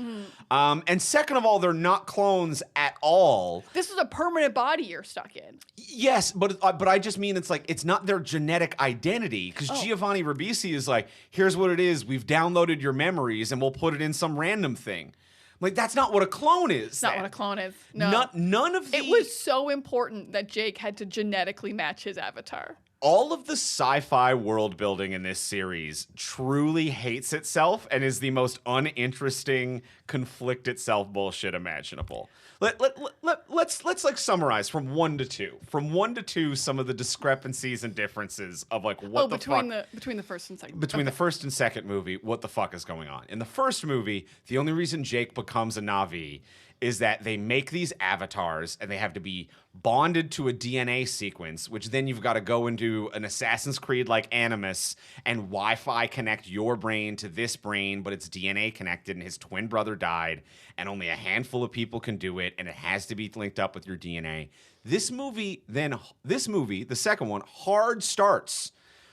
And second of all, they're not clones at all. This is a permanent body you're stuck in. Yes, but I just mean it's not their genetic identity, because Giovanni Ribisi is like, here's what it is, we've downloaded your memories and we'll put it in some random thing. Like, that's not what a clone is. It's not what a clone is. No. None of the... It was so important that Jake had to genetically match his avatar. All of the sci-fi world building in this series truly hates itself and is the most uninteresting, conflict itself bullshit imaginable. Let's let's like summarize from 1 to 2. From 1 to 2, some of the discrepancies and differences of like what the fuck between the first and second. between the first and second movie, what the fuck is going on. In the first movie, the only reason Jake becomes a Na'vi is that they make these avatars and they have to be bonded to a DNA sequence, which then you've got to go into an Assassin's Creed like Animus and Wi-Fi connect your brain to this brain, but it's DNA connected and his twin brother died and only a handful of people can do it and it has to be linked up with your DNA. This movie, the second one, hard starts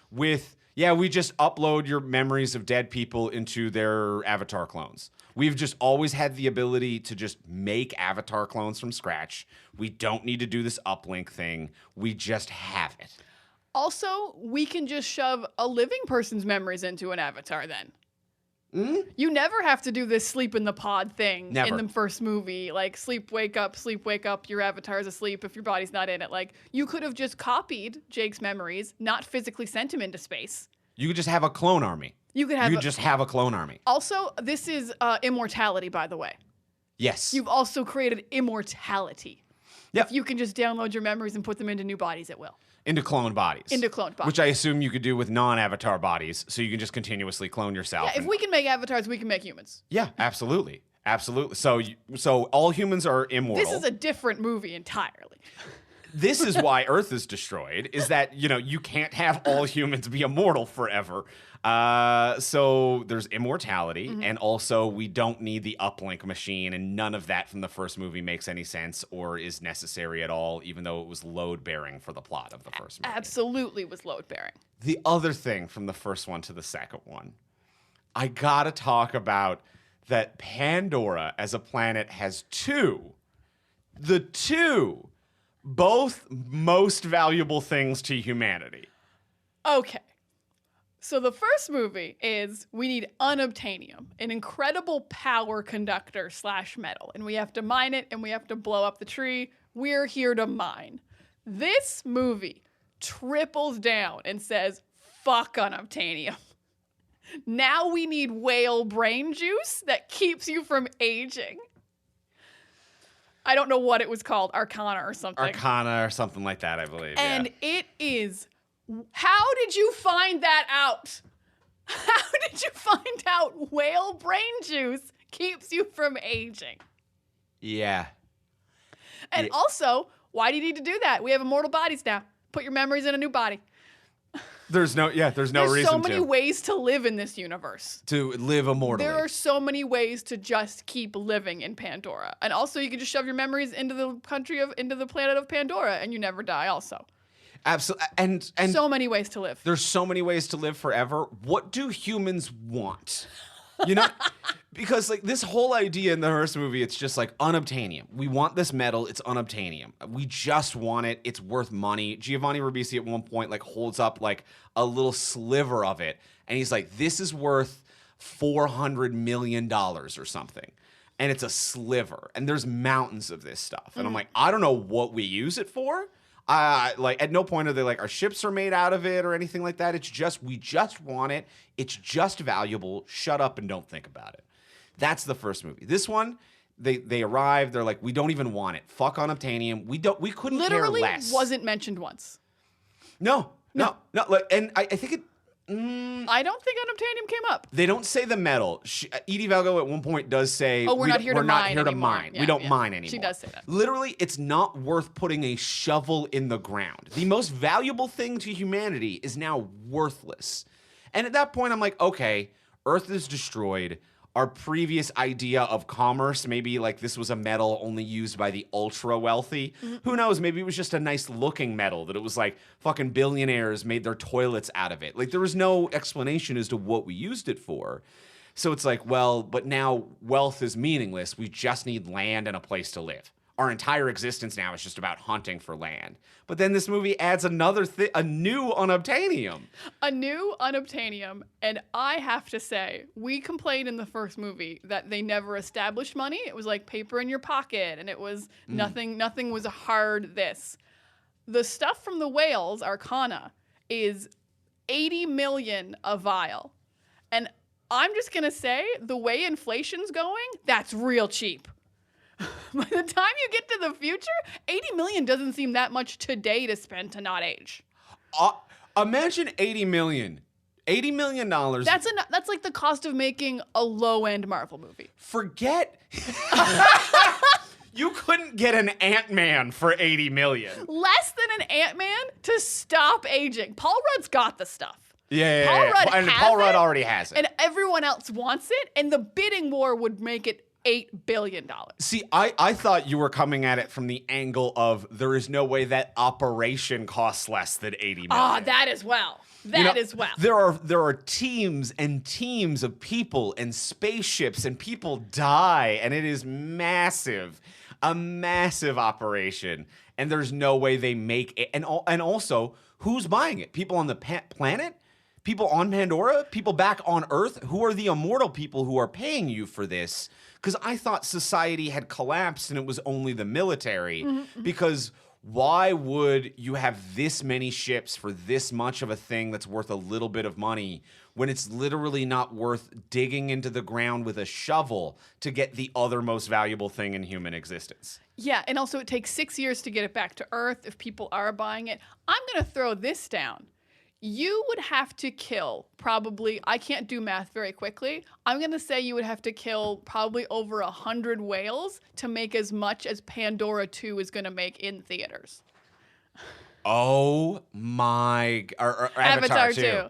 with, yeah, we just upload your memories of dead people into their avatar clones. We've just always had the ability to just make avatar clones from scratch. We don't need to do this uplink thing. We just have it. Also, we can just shove a living person's memories into an avatar then. Mm-hmm. You never have to do this sleep in the pod thing in the first movie. Like sleep, wake up, your avatar's asleep if your body's not in it. Like you could have just copied Jake's memories, not physically sent him into space. You could just have a clone army. You could just have a clone army. Also, this is immortality, by the way. Yes. You've also created immortality. Yep. If you can just download your memories and put them into new bodies, it will. Into cloned bodies. Which I assume you could do with non-avatar bodies, so you can just continuously clone yourself. Yeah, if we can make avatars, we can make humans. Yeah, absolutely. Absolutely. So all humans are immortal. This is a different movie entirely. This is why Earth is destroyed, is that, you can't have all humans be immortal forever. So there's immortality, and also we don't need the uplink machine, and none of that from the first movie makes any sense or is necessary at all, even though it was load-bearing for the plot of the first movie. Absolutely was load-bearing. The other thing from the first one to the second one, I gotta talk about that Pandora as a planet has the two both most valuable things to humanity. Okay. So the first movie is we need unobtainium, an incredible power conductor / metal, and we have to mine it and we have to blow up the tree. We're here to mine. This movie triples down and says, fuck unobtainium. Now we need whale brain juice that keeps you from aging. I don't know what it was called, Arcana or something. Arcana or something like that, I believe. And it is, how did you find that out? How did you find out whale brain juice keeps you from aging? Yeah. And also, why do you need to do that? We have immortal bodies now. Put your memories in a new body. There's no reason to. There's so many ways to live in this universe. To live immortally. There are so many ways to just keep living in Pandora. And also you can just shove your memories into the planet of Pandora and you never die also. Absolutely. And so many ways to live. There's so many ways to live forever. What do humans want? Because like this whole idea in the first movie, it's just like unobtainium. We want this metal. It's unobtainium. We just want it. It's worth money. Giovanni Ribisi at one point like holds up like a little sliver of it. And he's like, this is worth $400 million or something. And it's a sliver. And there's mountains of this stuff. And I'm like, I don't know what we use it for. Like at no point are they like our ships are made out of it or anything like that. It's just we just want it. It's just valuable. Shut up and don't think about it. That's the first movie. This one, they arrive. They're like, we don't even want it. Fuck unobtainium. We couldn't literally care less. Wasn't mentioned once. No. Like, and I think it. I don't think unobtainium came up. They don't say the metal. Edie Valgo at one point does say, we're not here to mine. Yeah, we don't mine anymore. She does say that. Literally, it's not worth putting a shovel in the ground. The most valuable thing to humanity is now worthless. And at that point, I'm like, okay, Earth is destroyed. Our previous idea of commerce, maybe like this was a metal only used by the ultra wealthy. Who knows? Maybe it was just a nice looking metal that it was like fucking billionaires made their toilets out of it. Like there was no explanation as to what we used it for. So it's like, well, but now wealth is meaningless. We just need land and a place to live. Our entire existence now is just about hunting for land. But then this movie adds a new unobtainium. A new unobtainium. And I have to say, we complained in the first movie that they never established money. It was like paper in your pocket. And it was nothing was a hard this. The stuff from the whales, Arcana, is 80 million a vial. And I'm just going to say, the way inflation's going, that's real cheap. by the time you get to the future, 80 million doesn't seem that much today to spend to not age. Imagine 80 million. $80 million. That's like the cost of making a low-end Marvel movie. Forget. You couldn't get an Ant-Man for 80 million. Less than an Ant-Man to stop aging. Paul Rudd's got the stuff. Yeah. Paul Rudd already has it. And everyone else wants it, and the bidding war would make it $8 billion. See, I thought you were coming at it from the angle of there is no way that operation costs less than 80 million. Ah, that as well. As well. There are teams and teams of people and spaceships, and people die, and it is massive. A massive operation. And there's no way they make it. And also, who's buying it? People on the planet? People on Pandora? People back on Earth? Who are the immortal people who are paying you for this? Because I thought society had collapsed and it was only the military. Mm-hmm. Because why would you have this many ships for this much of a thing that's worth a little bit of money when it's literally not worth digging into the ground with a shovel to get the other most valuable thing in human existence? Yeah, and also it takes 6 years to get it back to Earth if people are buying it. I'm going to throw this down. You would have to kill probably, I can't do math very quickly. I'm going to say you would have to kill probably over 100 whales to make as much as Pandora 2 is going to make in theaters. Oh my, or Avatar 2.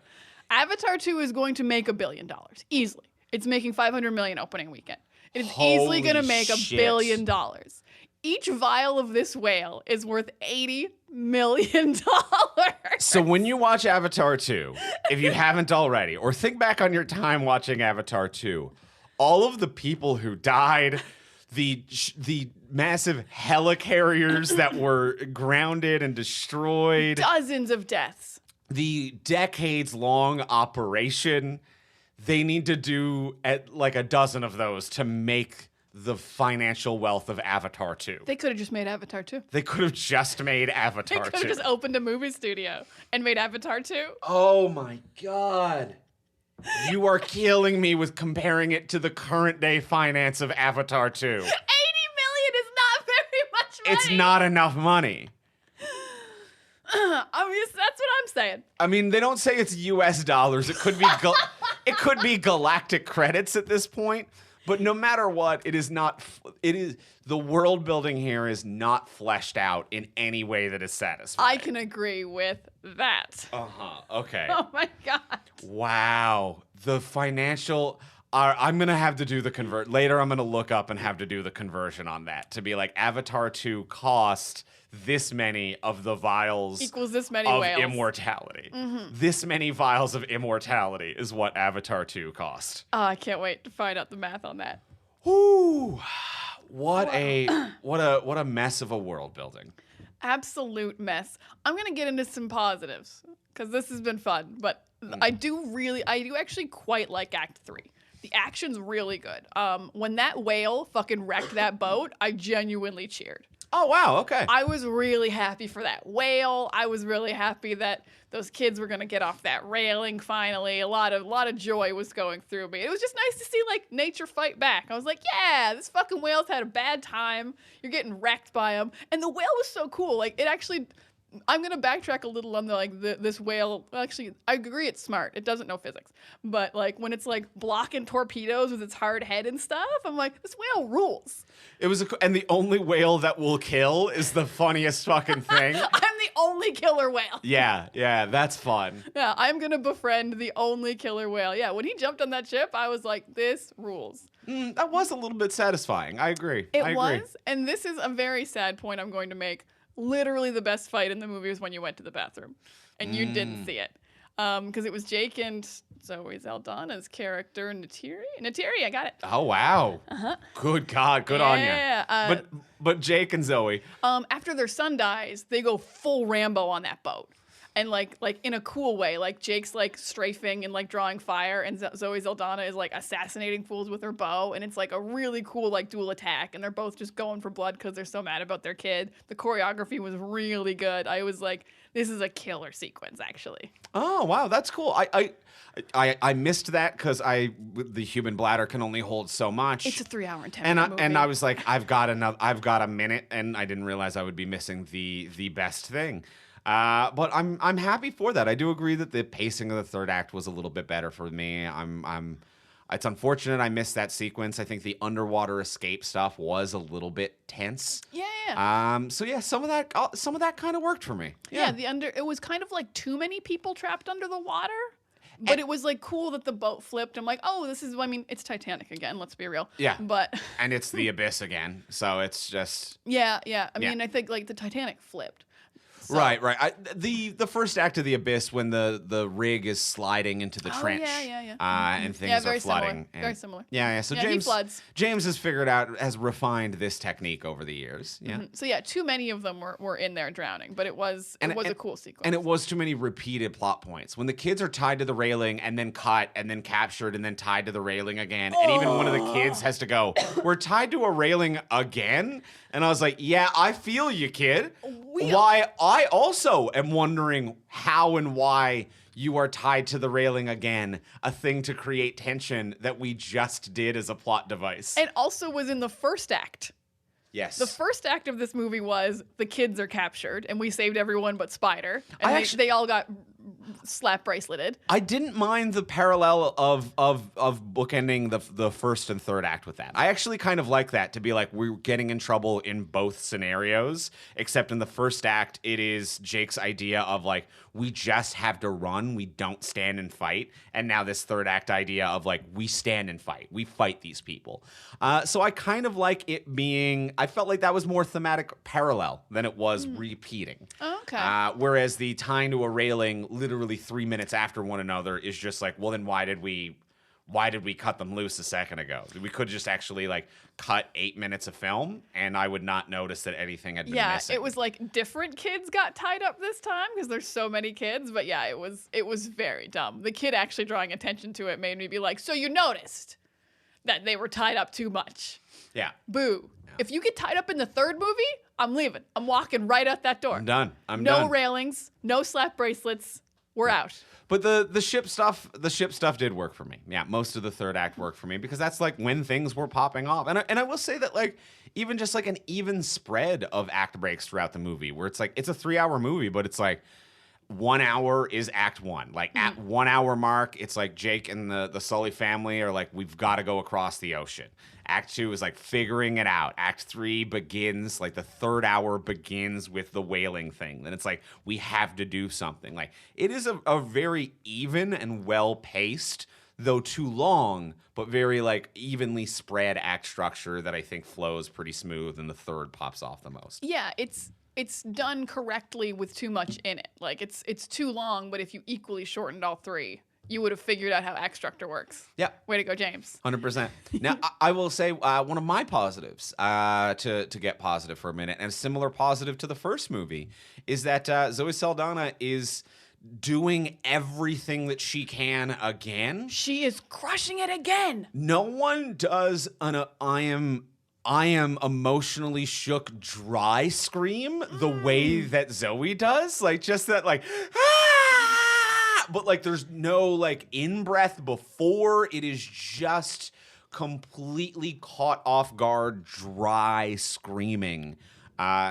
Avatar 2 is going to make $1 billion, easily. It's making $500 million opening weekend. It is easily going to make $1 billion. Each vial of this whale is worth $80 million. So when you watch Avatar 2, if you haven't already, or think back on your time watching Avatar 2, all of the people who died, the massive helicarriers that were grounded and destroyed. Dozens of deaths. The decades-long operation, they need to do like a dozen of those to make the financial wealth of Avatar 2. They could have just made Avatar 2. They could have just made Avatar 2. They could have just opened a movie studio and made Avatar 2. Oh my God. You are killing me with comparing it to the current day finance of Avatar 2. 80 million is not very much money. It's not enough money. I mean, that's what I'm saying. I mean, they don't say it's US dollars. It could be it could be galactic credits at this point. But no matter what, the world building here is not fleshed out in any way that is satisfying. I can agree with that. Okay. Oh my God. Wow. The financial, I'm going to have to do the later I'm going to look up and have to do the conversion on that to be like Avatar 2 cost this many of the vials equals this many of whales. Immortality. Mm-hmm. This many vials of immortality is what Avatar 2 cost. Oh, I can't wait to find out the math on that. Whoo! What a mess of a world building. Absolute mess. I'm gonna get into some positives because this has been fun, but I do actually quite like Act 3. The action's really good. When that whale fucking wrecked that boat, I genuinely cheered. Oh, wow, okay. I was really happy for that whale. I was really happy that those kids were going to get off that railing finally. A lot of joy was going through me. It was just nice to see, like, nature fight back. I was like, yeah, this fucking whale's had a bad time. You're getting wrecked by him. And the whale was so cool. Like, it actually... I'm going to backtrack a little on this whale. Actually, I agree it's smart. It doesn't know physics. But, like, when it's, like, blocking torpedoes with its hard head and stuff, I'm like, this whale rules. And the only whale that will kill is the funniest fucking thing. I'm the only killer whale. Yeah, that's fun. Yeah, I'm going to befriend the only killer whale. Yeah, when he jumped on that ship, I was like, this rules. That was a little bit satisfying. I agree. It was, and this is a very sad point I'm going to make. Literally the best fight in the movie was when you went to the bathroom and you didn't see it. Because it was Jake and Zoe Saldana's character, Neytiri. Neytiri, I got it. Oh, wow. Uh-huh. Good God, good on you. But Jake and Zoe. After their son dies, they go full Rambo on that boat. and like in a cool way. Like Jake's like strafing and like drawing fire, and Zoe Saldana is like assassinating fools with her bow, and it's like a really cool like dual attack, and they're both just going for blood because they're so mad about their kid. The choreography was really good. I was like, this is a killer sequence, actually. Oh wow, that's cool. I missed that because the human bladder can only hold so much. It's a 3 hour and 10-minute movie. And I was like, I've got a minute, and I didn't realize I would be missing the best thing. But I'm happy for that. I do agree that the pacing of the third act was a little bit better for me. It's unfortunate I missed that sequence. I think the underwater escape stuff was a little bit tense. Yeah. So yeah, some of that kind of worked for me. Yeah. It was kind of like too many people trapped under the water. But it was like cool that the boat flipped. I'm like, oh, it's Titanic again. Let's be real. Yeah. But and it's the abyss again. So it's just. Yeah. I mean, I think like the Titanic flipped. So. Right. The first act of the abyss when the rig is sliding into the trench. Yeah. And things are flooding. Very similar. Yeah. So he floods. James has refined this technique over the years. Yeah. Mm-hmm. So yeah, too many of them were in there drowning, but it was a cool sequence. And it was too many repeated plot points. When the kids are tied to the railing and then cut and then captured and then tied to the railing again, and even one of the kids has to go, "We're tied to a railing again." And I was like, yeah, I feel you, kid. Why I also am wondering how and why you are tied to the railing again, a thing to create tension that we just did as a plot device. And also was in the first act. Yes. The first act of this movie was the kids are captured and we saved everyone but Spider. And they all got slap braceleted. I didn't mind the parallel of bookending the first and third act with that. I actually kind of like that, to be like, we're getting in trouble in both scenarios, except in the first act, it is Jake's idea of like, we just have to run, we don't stand and fight. And now this third act idea of like, we stand and fight, we fight these people. So I kind of like it being, I felt like that was more thematic parallel than it was repeating. Oh, okay. Whereas the tying to a railing literally 3 minutes after one another is just like, well, then why did we cut them loose a second ago? We could just actually like cut 8 minutes of film, and I would not notice that anything had been missing. Yeah, it was like different kids got tied up this time because there's so many kids. But yeah, it was very dumb. The kid actually drawing attention to it made me be like, so you noticed that they were tied up too much. Yeah. Boo. Yeah. If you get tied up in the third movie, I'm leaving. I'm walking right out that door. I'm done. No railings, no slap bracelets. We're out. But the ship stuff did work for me. Yeah, most of the third act worked for me because that's like when things were popping off. And I will say that like even just like an even spread of act breaks throughout the movie, where it's like it's a 3 hour movie, but it's like 1 hour is act one. Like at 1 hour mark, it's like Jake and the Sully family are like, we've got to go across the ocean. Act 2 is like figuring it out. Act 3 begins, like the third hour begins with the whaling thing. Then it's like, we have to do something. Like it is a very even and well-paced, though too long, but very like evenly spread act structure that I think flows pretty smooth, and the third pops off the most. Yeah, it's done correctly with too much in it. Like it's too long, but if you equally shortened all three, you would have figured out how act structure works. Yeah. Way to go, James. 100%. Now, I will say one of my positives, to get positive for a minute, and a similar positive to the first movie, is that Zoe Saldana is doing everything that she can again. She is crushing it again. No one does I am emotionally shook dry scream the way that Zoe does. Like just that like but like there's no like in-breath before. It is just completely caught off guard, dry screaming.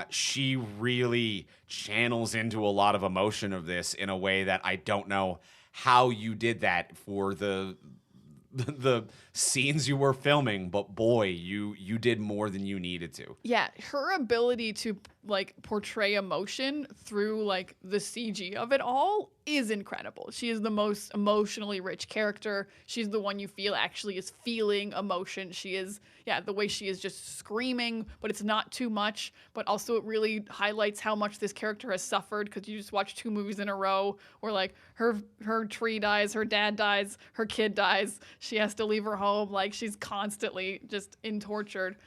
She really channels into a lot of emotion of this in a way that I don't know how you did that for the scenes you were filming, but boy, you did more than you needed to. Yeah, her ability to like portray emotion through like the CG of it all is incredible. She is the most emotionally rich character. She's the one you feel actually is feeling emotion. She is, yeah, the way she is just screaming, but it's not too much. But also it really highlights how much this character has suffered, because you just watch 2 movies in a row where like her tree dies, her dad dies, her kid dies. She has to leave her home. Like she's constantly just in tortured,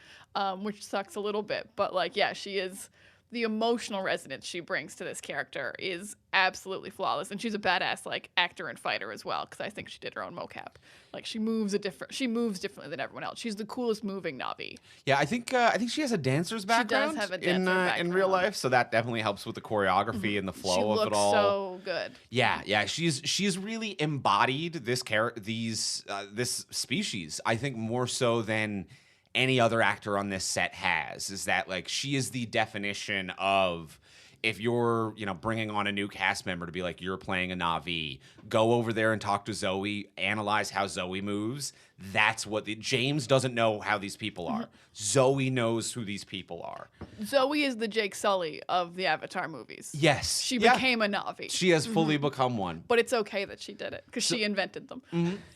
which sucks a little bit. But like, yeah, she is the emotional resonance she brings to this character is absolutely flawless, and she's a badass like actor and fighter as well. Because I think she did her own mocap. Like she moves differently than everyone else. She's the coolest moving Na'vi. Yeah, I think she has a dancer's background. She does have a dancer background in real life, so that definitely helps with the choreography and the flow of it all. She looks so good. Yeah, she's really embodied this this species. I think more so than any other actor on this set has. Is that like she is the definition of. If you're, bringing on a new cast member to be like, you're playing a Na'vi, go over there and talk to Zoe, analyze how Zoe moves. That's what James doesn't know how these people are. Zoe knows who these people are. Zoe is the Jake Sully of the Avatar movies. Yes. She became a Na'vi. She has fully become one. But it's okay that she did it because she invented them.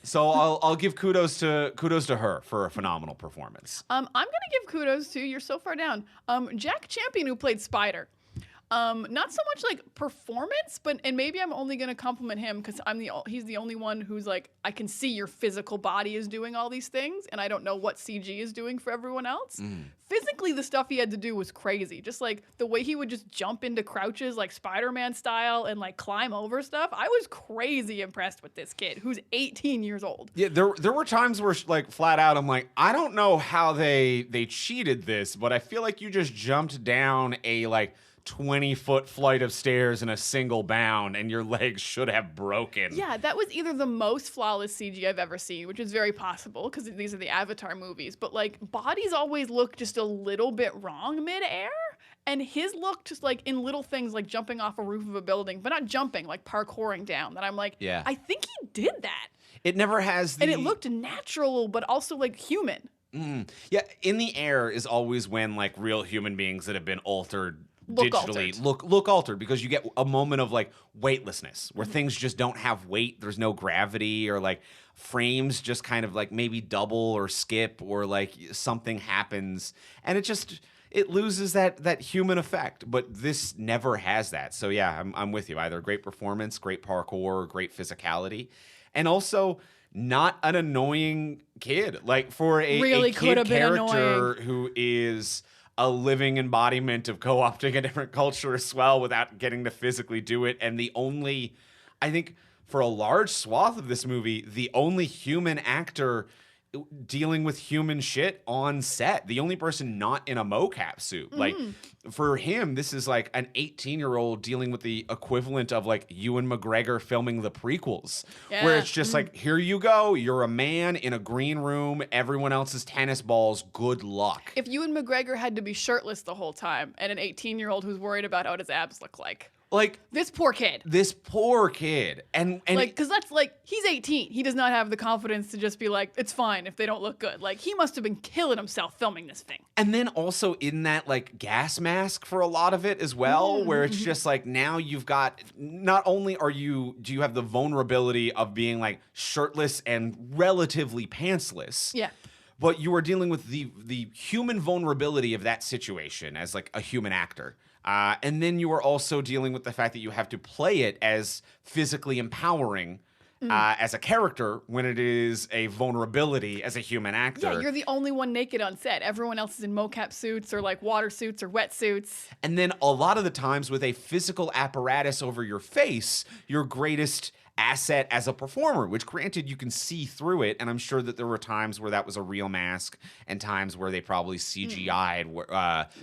So I'll give kudos to her for a phenomenal performance. I'm gonna give kudos to, you're so far down, Jack Champion, who played Spider. Not so much like performance, and maybe I'm only gonna compliment him because he's the only one who's like, I can see your physical body is doing all these things, and I don't know what CG is doing for everyone else. Physically, the stuff he had to do was crazy. Just like the way he would just jump into crouches like Spider-Man style and like climb over stuff. I was crazy impressed with this kid who's 18 years old. Yeah, there were times where like flat out I'm like, I don't know how they cheated this, but I feel like you just jumped down a like 20-foot flight of stairs in a single bound and your legs should have broken. Yeah, that was either the most flawless CG I've ever seen, which is very possible because these are the Avatar movies, but like bodies always look just a little bit wrong mid-air, and his looked just like in little things like jumping off a roof of a building, but not jumping, like parkouring down, that I'm like, yeah. I think he did that. It never has And it looked natural, but also like human. Yeah, in the air is always when like real human beings that have been altered digitally look altered, because you get a moment of like weightlessness where things just don't have weight. There's no gravity, or like frames just kind of like maybe double or skip, or like something happens and it loses that human effect. But this never has that. So yeah, I'm with you. Either great performance, great parkour, great physicality, and also not an annoying kid. Like for a kid character who is a living embodiment of co-opting a different culture as well without getting to physically do it. And I think for a large swath of this movie, the only human actor dealing with human shit on set, the only person not in a mocap suit. Like for him, this is like an 18-year-old dealing with the equivalent of like Ewan McGregor filming the prequels, where it's just like, here you go, you're a man in a green room, everyone else is tennis balls, good luck. If Ewan McGregor had to be shirtless the whole time, and an 18-year-old who's worried about what his abs look like. Like this poor kid. And like, because that's like, he's 18. He does not have the confidence to just be like, it's fine if they don't look good. Like, he must have been killing himself filming this thing. And then also in that like gas mask for a lot of it as well, where it's just like, now you've got, not only do you have the vulnerability of being like shirtless and relatively pantsless. Yeah. But you are dealing with the human vulnerability of that situation as like a human actor. And then you are also dealing with the fact that you have to play it as physically empowering as a character when it is a vulnerability as a human actor. Yeah, you're the only one naked on set. Everyone else is in mocap suits or like water suits or wetsuits. And then a lot of the times with a physical apparatus over your face, your greatest asset as a performer, which granted you can see through it, and I'm sure that there were times where that was a real mask and times where they probably CGI'd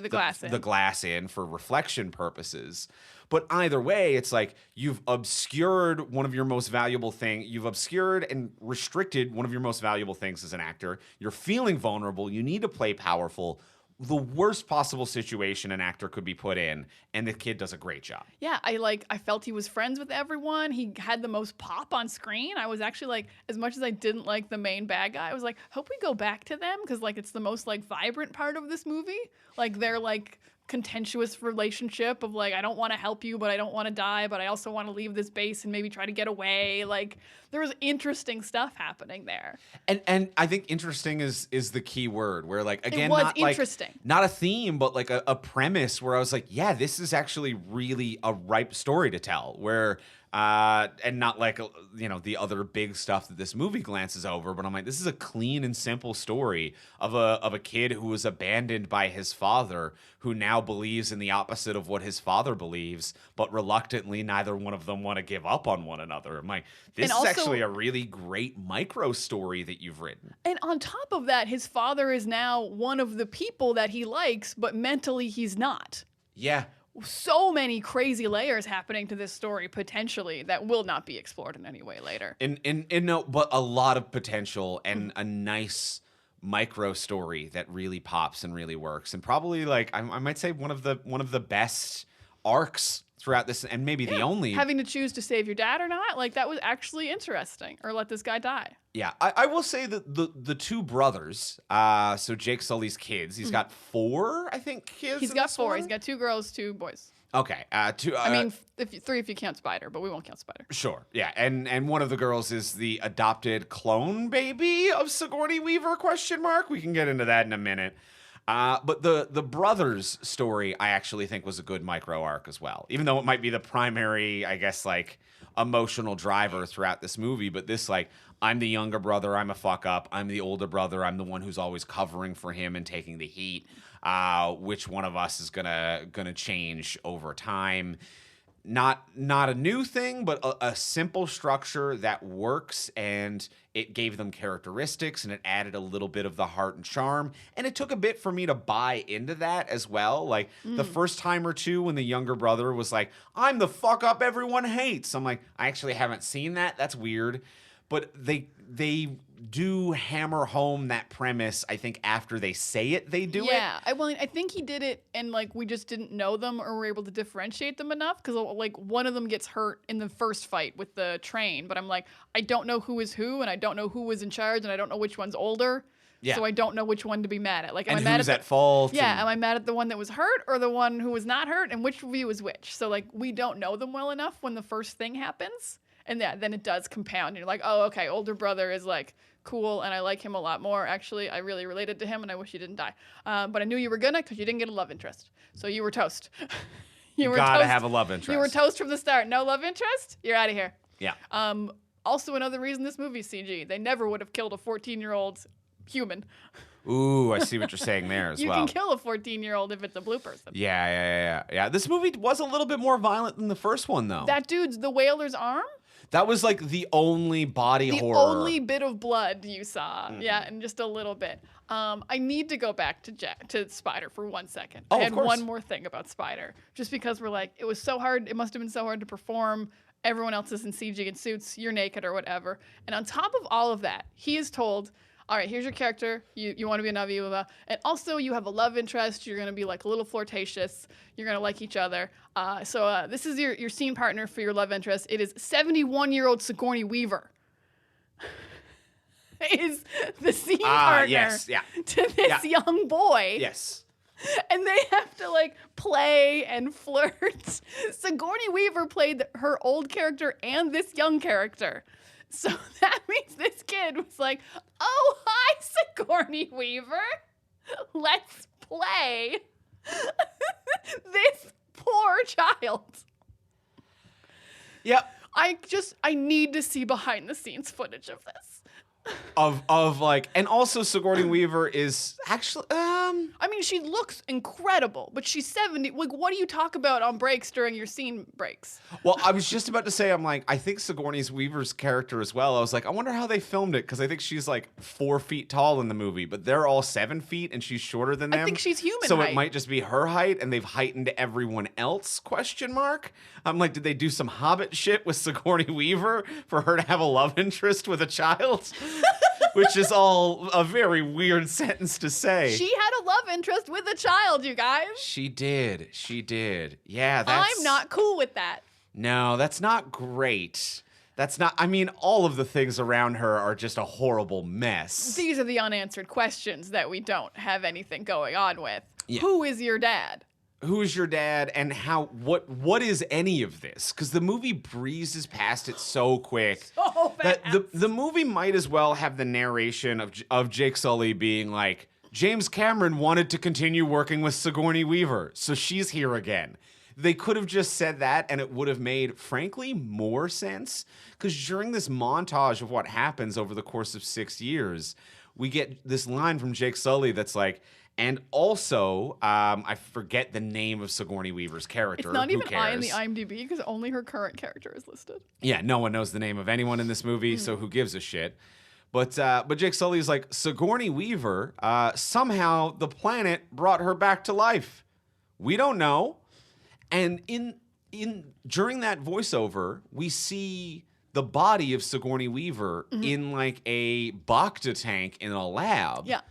the glass in for reflection purposes. But either way, it's like you've obscured one of your most valuable things. You've obscured and restricted one of your most valuable things as an actor. You're feeling vulnerable. You need to play powerful. The worst possible situation an actor could be put in, and the kid does a great job. Yeah, I felt he was friends with everyone. He had the most pop on screen. I was actually like, as much as I didn't like the main bad guy, I was like, hope we go back to them, because like it's the most like vibrant part of this movie. Like they're like contentious relationship of like, I don't want to help you, but I don't want to die, but I also want to leave this base and maybe try to get away. Like there was interesting stuff happening there. And I think interesting is the key word, where like, again, it was not interesting. Like, not a theme, but like a premise where I was like, yeah, this is actually really a ripe story to tell, where and not like the other big stuff that this movie glances over. But I'm like, this is a clean and simple story of a kid who was abandoned by his father, who now believes in the opposite of what his father believes, but reluctantly neither one of them want to give up on one another. I'm like, this is actually a really great micro story that you've written. And on top of that, his father is now one of the people that he likes, but mentally he's not. Yeah. So many crazy layers happening to this story potentially that will not be explored in any way later. But a lot of potential and a nice micro story that really pops and really works, and probably like I might say one of the best arcs throughout this, and maybe the only. Having to choose to save your dad or not, like that was actually interesting, or let this guy die. Yeah, I will say that the two brothers, so Jake Sully's kids, he's got 4, I think, kids. He's got 4. He's got 2 girls, 2 boys. Okay, 2. I mean, 3 if you count Spider, but we won't count Spider. Sure, yeah, and one of the girls is the adopted clone baby of Sigourney Weaver? ? We can get into that in a minute. But the brothers story, I actually think was a good micro arc as well, even though it might be the primary, I guess, like emotional driver throughout this movie. But this, like, I'm the younger brother, I'm a fuck up. I'm the older brother, I'm the one who's always covering for him and taking the heat. Which one of us is gonna change over time? Not a new thing, but a simple structure that works, and it gave them characteristics, and it added a little bit of the heart and charm. And it took a bit for me to buy into that as well. Like the first time or two when the younger brother was like, I'm the fuck up everyone hates. I'm like, I actually haven't seen that. That's weird. But they do hammer home that premise, I think, after they say it, they do it. Yeah, I think he did it, and like we just didn't know them or were able to differentiate them enough, because like one of them gets hurt in the first fight with the train, but I'm like, I don't know who is who, and I don't know who was in charge, and I don't know which one's older. Yeah. So I don't know which one to be mad at. Like, am I mad at fault? Yeah, am I mad at the one that was hurt or the one who was not hurt, and which view is which? So like we don't know them well enough when the first thing happens. And yeah, then it does compound. You're like, oh, okay, older brother is like cool, and I like him a lot more. Actually, I really related to him, and I wish he didn't die. But I knew you were gonna, because you didn't get a love interest. So you were toast. you gotta have a love interest. You were toast from the start. No love interest? You're out of here. Yeah. Also, another reason this movie's CG. They never would have killed a 14-year-old human. Ooh, I see what you're saying there as you well. You can kill a 14-year-old if it's a blue person. Yeah. This movie was a little bit more violent than the first one, though. That dude's the whaler's arm? That was like the only body horror. The only bit of blood you saw. Mm-hmm. Yeah, and just a little bit. I need to go back to Spider for 1 second. Oh, I had of course. one more thing about Spider. Just because we're like, it was so hard. It must have been so hard to perform. Everyone else is in CG and suits. You're naked or whatever. And on top of all of that, he is told, all right, here's your character. You want to be a Navi, and also you have a love interest. You're going to be like a little flirtatious. You're going to like each other. So this is your scene partner for your love interest. It is 71-year-old Sigourney Weaver. Is the scene partner to this young boy. Yes. And they have to like play and flirt. Sigourney Weaver played her old character and this young character. So that means this kid was like, oh, hi, Sigourney Weaver. Let's play this poor child. Yep. I need to see behind the scenes footage of this. Of like, and also Sigourney Weaver is actually I mean, she looks incredible, but she's 70. Like, what do you talk about on breaks during your scene breaks? Well, I was just about to say, I'm like, I think Sigourney Weaver's character as well. I was like, I wonder how they filmed it, because I think she's like 4 feet tall in the movie, but they're all 7 feet and she's shorter than them. I think she's human so height. It might just be her height, and they've heightened everyone else? ? I'm like, did they do some Hobbit shit with Sigourney Weaver for her to have a love interest with a child? Which is all a very weird sentence to say. She had a love interest with a child, you guys. She did. Yeah, I'm not cool with that. No, that's not great. That's not, I mean, all of the things around her are just a horrible mess. These are the unanswered questions that we don't have anything going on with. Yeah. Who is your dad? Who is your dad, and what is any of this? Because the movie breezes past it so quick. So fast. That the movie might as well have the narration of Jake Sully being like, James Cameron wanted to continue working with Sigourney Weaver, so she's here again. They could have just said that and it would have made, frankly, more sense. Because during this montage of what happens over the course of 6 years, we get this line from Jake Sully that's like, and also, I forget the name of Sigourney Weaver's character. It's not Who even cares? I in the IMDb because only her current character is listed. Yeah, no one knows the name of anyone in this movie, so who gives a shit? But Jake Sully is like, Sigourney Weaver, somehow the planet brought her back to life. We don't know. And during that voiceover, we see the body of Sigourney Weaver in like a Bacta tank in a lab. Yeah.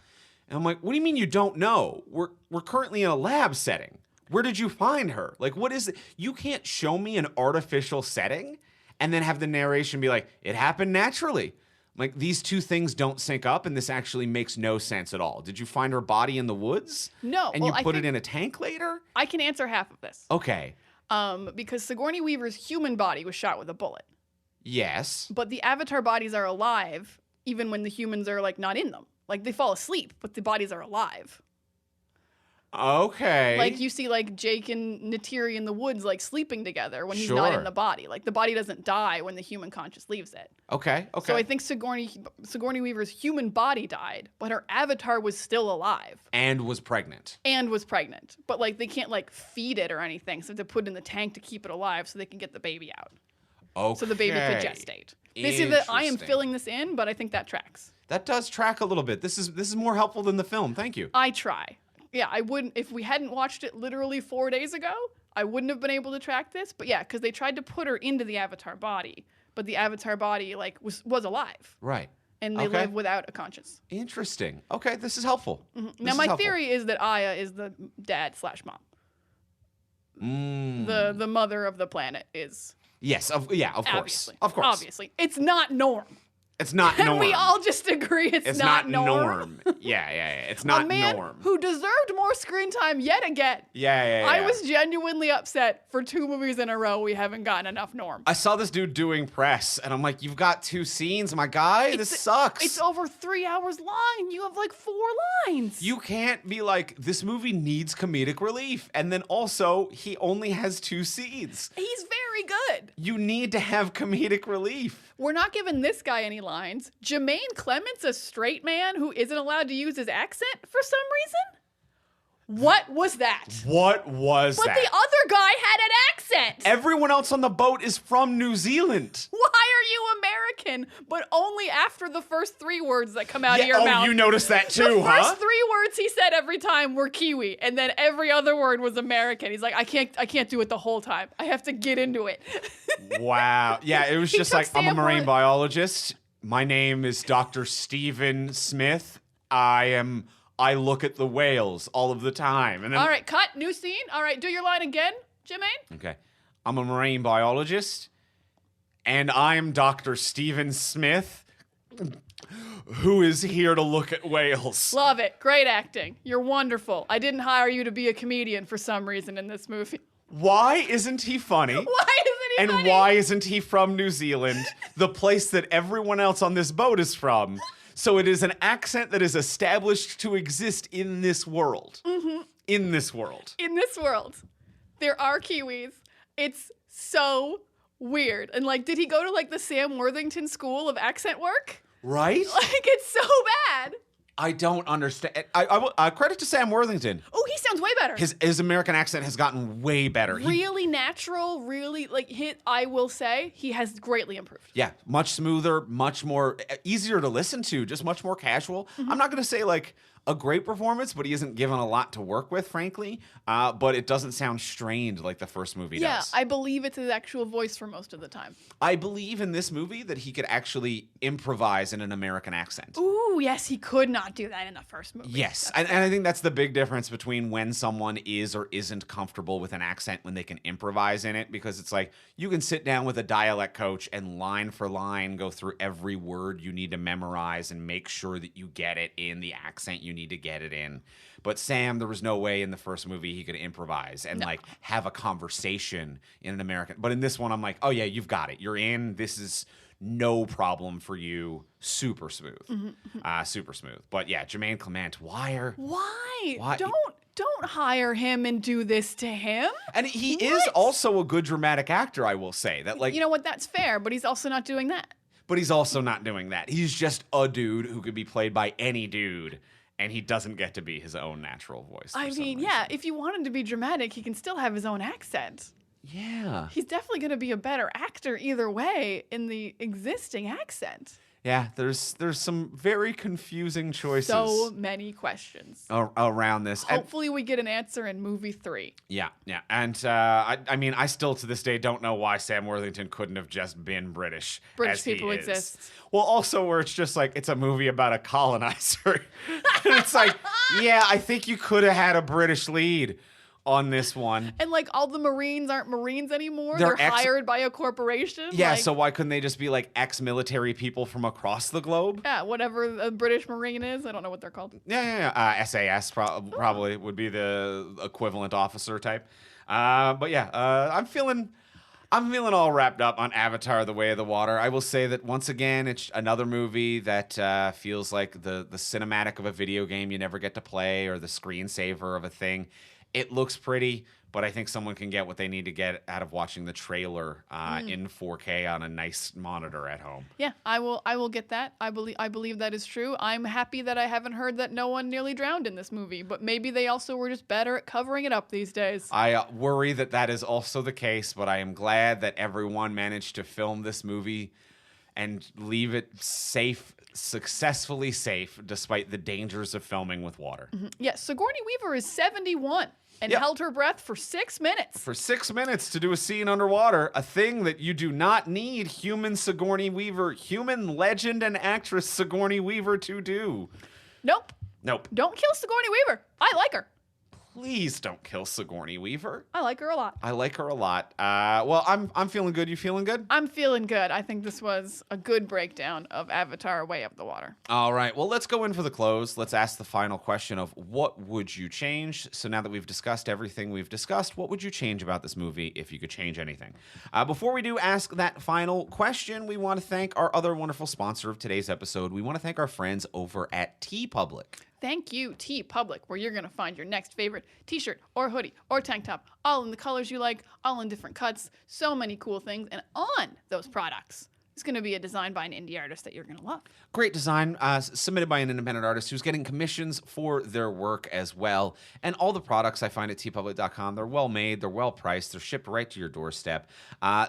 And I'm like, what do you mean you don't know? We're currently in a lab setting. Where did you find her? Like, what is it? You can't show me an artificial setting and then have the narration be like, it happened naturally. Like, these two things don't sync up, and this actually makes no sense at all. Did you find her body in the woods? No. And you put it in a tank later? I can answer half of this. Okay. Because Sigourney Weaver's human body was shot with a bullet. Yes. But the Avatar bodies are alive even when the humans are, like, not in them. Like, they fall asleep, but the bodies are alive. Okay. Like, you see, like, Jake and Neytiri in the woods, like, sleeping together when he's not in the body. Like, the body doesn't die when the human conscious leaves it. Okay. So I think Sigourney Weaver's human body died, but her avatar was still alive. And was pregnant. But, like, they can't, like, feed it or anything, so they have to put it in the tank to keep it alive so they can get the baby out. Okay. So the baby could gestate. They say that I am filling this in, but I think that tracks. That does track a little bit. This is more helpful than the film. Thank you. I try. Yeah, I wouldn't, if we hadn't watched it literally 4 days ago, I wouldn't have been able to track this. But yeah, because they tried to put her into the Avatar body, but the Avatar body, like, was alive. Right. And they live without a conscience. Interesting. Okay, this is helpful. Now, my theory is that Aya is the dad/mom. The mother of the planet is. Yes, of course. Obviously. Of course. Obviously. It's not Norm. It's not Norm. And we all just agree it's not Norm. Yeah. It's not a man Norm. who deserved more screen time yet again. Yeah. I was genuinely upset for 2 movies in a row we haven't gotten enough Norm. I saw this dude doing press, and I'm like, you've got 2 scenes, my guy. This sucks. It's over 3 hours long, and you have like 4 lines. You can't be like, this movie needs comedic relief. And then also, he only has 2 scenes. He's very good. You need to have comedic relief. We're not giving this guy any lines. Jermaine Clement's a straight man who isn't allowed to use his accent for some reason? What was that? What was that? But the other guy had an accent. Everyone else on the boat is from New Zealand. Why are you American, but only after the first 3 words that come out of your mouth? Oh, you noticed that too, the first 3 words he said every time were Kiwi, and then every other word was American. He's like, I can't do it the whole time. I have to get into it. Wow. Yeah, it was just like, I'm a marine biologist. My name is Dr. Stephen Smith. I look at the whales all of the time. And then, all right, cut. New scene. All right, do your line again, Jermaine. Okay. I'm a marine biologist, and I'm Dr. Stephen Smith, who is here to look at whales. Love it. Great acting. You're wonderful. I didn't hire you to be a comedian for some reason in this movie. Why isn't he funny? Why isn't he funny? And why isn't he from New Zealand, the place that everyone else on this boat is from? So it is an accent that is established to exist in this world. Mm-hmm. In this world. In this world. There are Kiwis. It's so weird. And, like, did he go to, like, the Sam Worthington School of Accent Work? Right? Like, it's so bad. I don't understand. I credit to Sam Worthington. Oh, he sounds way better. His American accent has gotten way better. Really natural, really, like, I will say, he has greatly improved. Yeah, much smoother, much more easier to listen to, just much more casual. I'm not going to say, like, a great performance, but he isn't given a lot to work with, frankly. But it doesn't sound strained like the first movie does. Yeah, I believe it's his actual voice for most of the time. I believe in this movie that he could actually improvise in an American accent. Ooh, yes, he could not do that in the first movie. Yes, and I think that's the big difference between when someone is or isn't comfortable with an accent when they can improvise in it, because it's like you can sit down with a dialect coach and line for line go through every word you need to memorize and make sure that you get it in the accent you need to get it in. But Sam, there was no way in the first movie he could improvise and like have a conversation in an American. But in this one, I'm like, oh yeah, you've got it. You're in. This is no problem for you. Super smooth. Super smooth. But yeah, Jermaine Clement, why? Don't don't hire him and do this to him. And he is also a good dramatic actor, I will say. That, like, you know what? That's fair, but he's also not doing that. But he's also not doing that. He's just a dude who could be played by any dude, and he doesn't get to be his own natural voice. I mean, yeah, if you want him to be dramatic, he can still have his own accent. Yeah. He's definitely going to be a better actor either way in the existing accent. Yeah, there's some very confusing choices. So many questions around this. Hopefully we get an answer in movie 3. Yeah. And I mean, I still to this day don't know why Sam Worthington couldn't have just been British. British people exist. Well, also where it's just like, it's a movie about a colonizer. And it's like, yeah, I think you could have had a British lead on this one. And like all the Marines aren't Marines anymore. They're hired by a corporation. Yeah, so why couldn't they just be like ex-military people from across the globe? Yeah, whatever a British Marine is. I don't know what they're called. Yeah. SAS probably would be the equivalent officer type. But yeah, I'm feeling all wrapped up on Avatar: The Way of the Water. I will say that once again, it's another movie that feels like the cinematic of a video game you never get to play, or the screensaver of a thing. It looks pretty, but I think someone can get what they need to get out of watching the trailer in 4K on a nice monitor at home. Yeah, I will get that. I believe that is true. I'm happy that I haven't heard that no one nearly drowned in this movie, but maybe they also were just better at covering it up these days. I worry that is also the case, but I am glad that everyone managed to film this movie and leave it safe, successfully safe, despite the dangers of filming with water. Mm-hmm. Yeah, Sigourney Weaver is 71 and held her breath for 6 minutes. For 6 minutes to do a scene underwater, a thing that you do not need human legend and actress Sigourney Weaver to do. Nope. Don't kill Sigourney Weaver. I like her. Please don't kill Sigourney Weaver. I like her a lot. Well, I'm feeling good. You feeling good? I'm feeling good. I think this was a good breakdown of Avatar: Way of the Water. All right. Well, let's go in for the close. Let's ask the final question of what would you change? So now that we've discussed everything we've discussed, what would you change about this movie if you could change anything? Before we do ask that final question, we want to thank our other wonderful sponsor of today's episode. We want to thank our friends over at TeePublic. Thank you, TeePublic, where you're going to find your next favorite t-shirt or hoodie or tank top, all in the colors you like, all in different cuts, so many cool things. And on those products is going to be a design by an indie artist that you're going to love. Great design, submitted by an independent artist who's getting commissions for their work as well. And all the products I find at teepublic.com, they're well made, they're well priced, they're shipped right to your doorstep.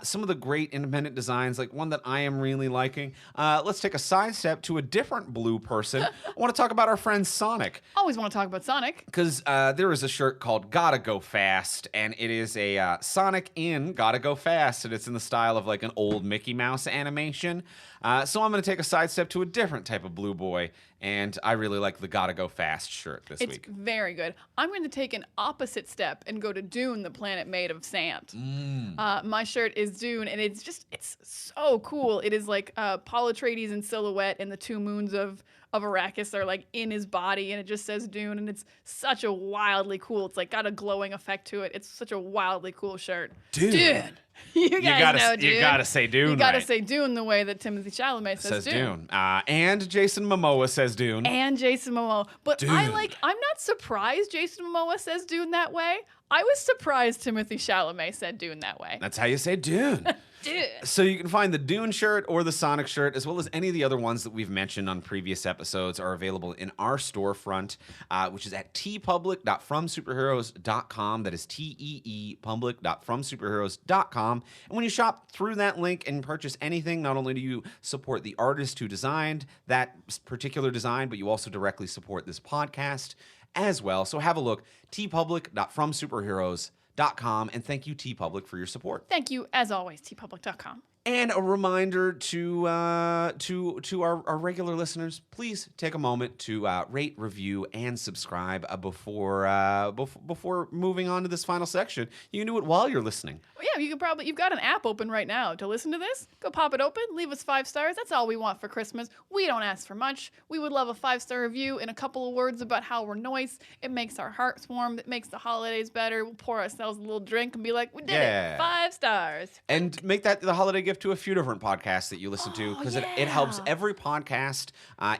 Some of the great independent designs, like one that I am really liking. Let's take a side step to a different blue person. I want to talk about our friend Sonic. Always want to talk about Sonic. Because there is a shirt called Gotta Go Fast, and it is a Sonic in Gotta Go Fast, and it's in the style of like an old Mickey Mouse animation. So I'm going to take a sidestep to a different type of blue boy, and I really like the Gotta Go Fast shirt this week. It's very good. I'm going to take an opposite step and go to Dune, the planet made of sand. My shirt is Dune, and it's so cool. It is like Paul Atreides in silhouette, and the two moons of Arrakis are like in his body, and it just says Dune, and it's such a wildly cool. It's like got a glowing effect to it. It's such a wildly cool shirt. Dune. You guys know Dune. You gotta say Dune. You gotta say Dune the way that Timothy Chalamet says Dune. And Jason Momoa says Dune. And Jason Momoa. But Dune. I'm not surprised Jason Momoa says Dune that way. I was surprised Timothy Chalamet said Dune that way. That's how you say Dune. Dune. So you can find the Dune shirt or the Sonic shirt, as well as any of the other ones that we've mentioned on previous episodes, are available in our storefront, which is at teepublic.fromsuperheroes.com. That is teepublic.fromsuperheroes.com. And when you shop through that link and purchase anything, not only do you support the artist who designed that particular design, but you also directly support this podcast as well. So have a look, teepublic.fromsuperheroes.com. And thank you, TeePublic, for your support. Thank you, as always, teepublic.com. And a reminder to our regular listeners, please take a moment to rate, review, and subscribe before moving on to this final section. You can do it while you're listening. Yeah, you've got an app open right now to listen to this. Go pop it open, leave us 5 stars. That's all we want for Christmas. We don't ask for much. We would love a 5-star review and a couple of words about how we're nice. It makes our hearts warm. It makes the holidays better. We'll pour ourselves a little drink and be like, we did it. 5 stars. And make that the holiday gift to a few different podcasts that you listen to, because it helps every podcast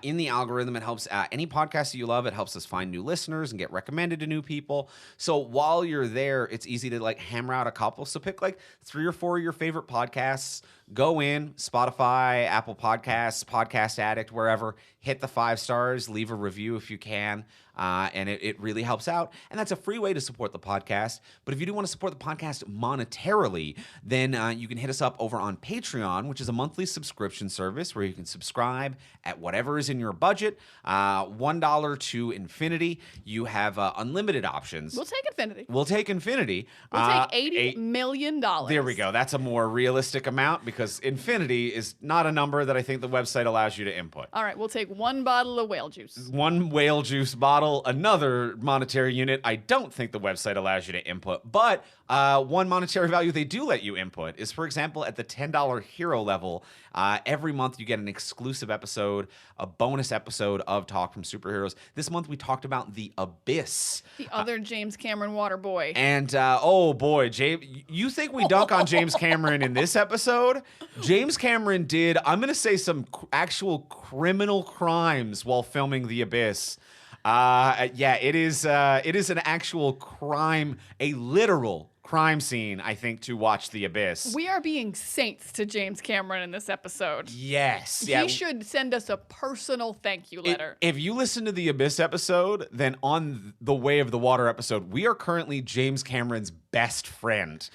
in the algorithm. It helps any podcast that you love. It helps us find new listeners and get recommended to new people. So while you're there, it's easy to like hammer out a couple. So pick like 3 or 4 of your favorite podcasts. Go in, Spotify, Apple Podcasts, Podcast Addict, wherever. Hit the 5 stars. Leave a review if you can. And it really helps out. And that's a free way to support the podcast. But if you do want to support the podcast monetarily, then you can hit us up over on Patreon, which is a monthly subscription service where you can subscribe at whatever is in your budget. $1 to infinity. You have unlimited options. We'll take infinity. We'll take infinity. We'll take $80 million. There we go. That's a more realistic amount because infinity is not a number that I think the website allows you to input. All right, we'll take 1 bottle of whale juice. 1 whale juice bottle. Another monetary unit I don't think the website allows you to input, but one monetary value they do let you input is, for example, at the $10 hero level, every month you get an exclusive episode, a bonus episode of Talk from Superheroes. This month we talked about The Abyss. The other James Cameron water boy. And, oh boy, James, you think we dunk on James Cameron in this episode? James Cameron did, I'm going to say, some actual criminal crimes while filming The Abyss. Yeah, it is an actual crime, a literal crime scene, I think, to watch The Abyss. We are being saints to James Cameron in this episode. Yes. He should send us a personal thank you letter. If you listen to the Abyss episode, then on the Way of the Water episode, we are currently James Cameron's best friend.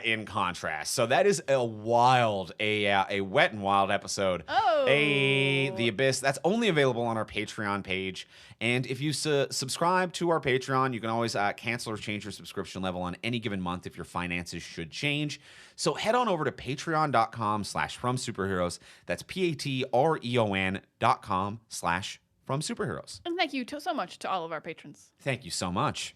In contrast, so that is a wet and wild episode. Oh, The Abyss. That's only available on our Patreon page. And if you subscribe to our Patreon, you can always cancel or change your subscription level on any given month if your finances should change. So head on over to patreon.com/FromSuperheroes. That's patreon.com/FromSuperheroes. And thank you so much to all of our patrons. Thank you so much.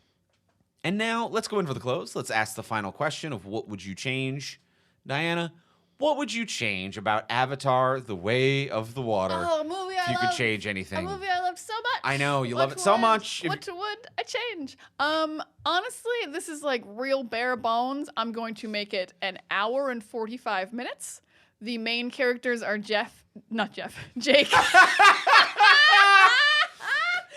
And now let's go in for the close. Let's ask the final question of what would you change? Diana, what would you change about Avatar: The Way of the Water? Oh, a movie if you could change anything. A movie I love so much. I know, you love it so much. What would I change? Honestly, this is like real bare bones. I'm going to make it an hour and 45 minutes. The main characters are Jake.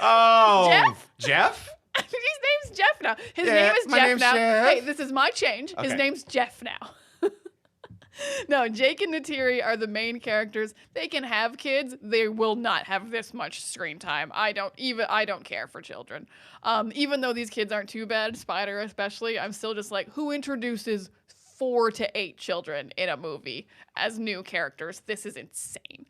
Oh, Jeff? His name's Jeff now. His name is Jeff now. Jeff. Hey, this is my change. Okay. His name's Jeff now. No, Jake and Natiri are the main characters. They can have kids. They will not have this much screen time. I don't care for children. Even though these kids aren't too bad, Spider especially, I'm still just like, who introduces 4 to 8 children in a movie as new characters? This is insane.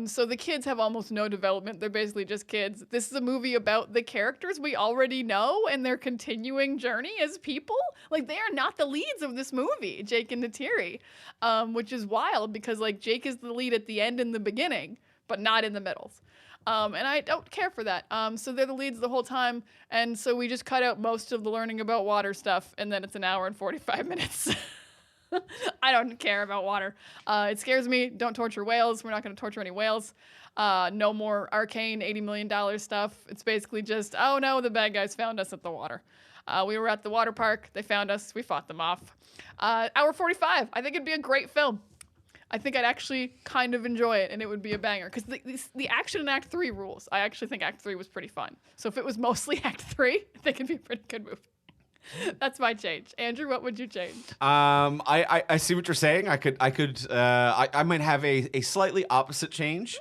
So the kids have almost no development. They're basically just kids. This is a movie about the characters we already know and their continuing journey as people. Like, they are not the leads of this movie, Jake and Natiri, which is wild because, like, Jake is the lead at the end and the beginning, but not in the middles. And I don't care for that. So they're the leads the whole time. And so we just cut out most of the learning about water stuff, and then it's an hour and 45 minutes. I don't care about water. It scares me. Don't torture whales. We're not going to torture any whales. No more arcane $80 million stuff. It's basically just, oh no, the bad guys found us at the water. We were at the water park. They found us. We fought them off. Hour 45. I think it'd be a great film. I think I'd actually kind of enjoy it, and it would be a banger. Because the action in Act 3 rules. I actually think Act 3 was pretty fun. So if it was mostly Act 3, I think it'd be a pretty good movie. That's my change. Andrew, what would you change? I see what you're saying. I might have a slightly opposite change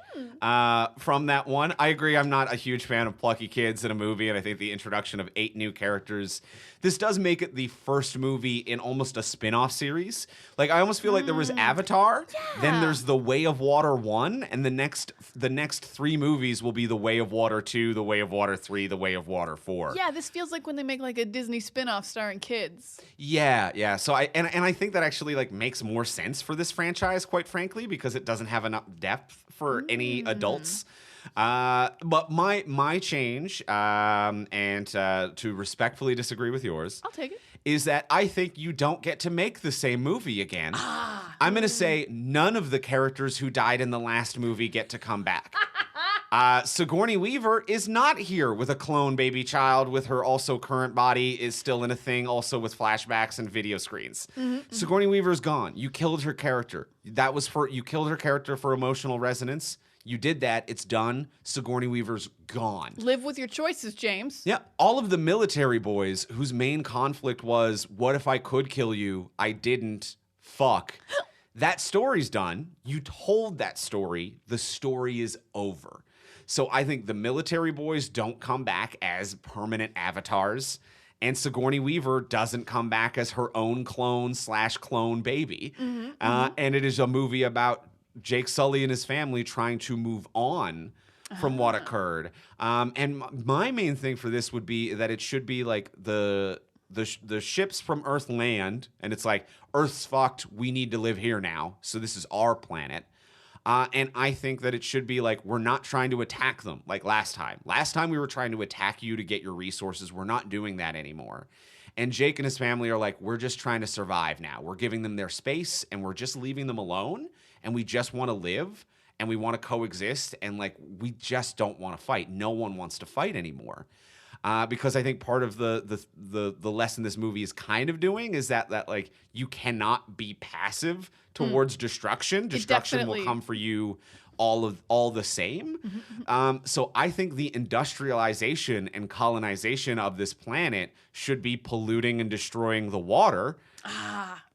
from that one. I agree. I'm not a huge fan of plucky kids in a movie, and I think the introduction of 8 new characters, this does make it the first movie in almost a spin-off series. Like, I almost feel like there was Avatar, then there's The Way of Water 1, and the next 3 movies will be The Way of Water 2, The Way of Water 3, The Way of Water 4. Yeah, this feels like when they make like a Disney spin-off starring kids. Yeah. So I think that actually like makes more sense for this franchise, quite frankly, because it doesn't have enough depth for any adults. But my change, and to respectfully disagree with yours, I'll take it, is that I think you don't get to make the same movie again. I'm going to say none of the characters who died in the last movie get to come back. Sigourney Weaver is not here with a clone baby child with her also current body is still in a thing, also with flashbacks and video screens. Sigourney Weaver's gone. You killed her character. You killed her character for emotional resonance. You did that. It's done. Sigourney Weaver's gone. Live with your choices, James. Yeah. All of the military boys whose main conflict was, what if I could kill you? I didn't. Fuck. That story's done. You told that story. The story is over. So I think the military boys don't come back as permanent avatars, and Sigourney Weaver doesn't come back as her own clone baby. And it is a movie about Jake Sully and his family trying to move on from what occurred. And my main thing for this would be that it should be like the ships from Earth land, and it's like, Earth's fucked, we need to live here now, so this is our planet. And I think that it should be like, we're not trying to attack them like last time. Last time we were trying to attack you to get your resources. We're not doing that anymore. And Jake and his family are like, we're just trying to survive now. We're giving them their space, and we're just leaving them alone, and we just want to live, and we want to coexist, and like, we just don't want to fight. No one wants to fight anymore. Because I think part of the lesson this movie is kind of doing is that like, you cannot be passive towards destruction. Destruction will come for you all the same. So I think the industrialization and colonization of this planet should be polluting and destroying the water.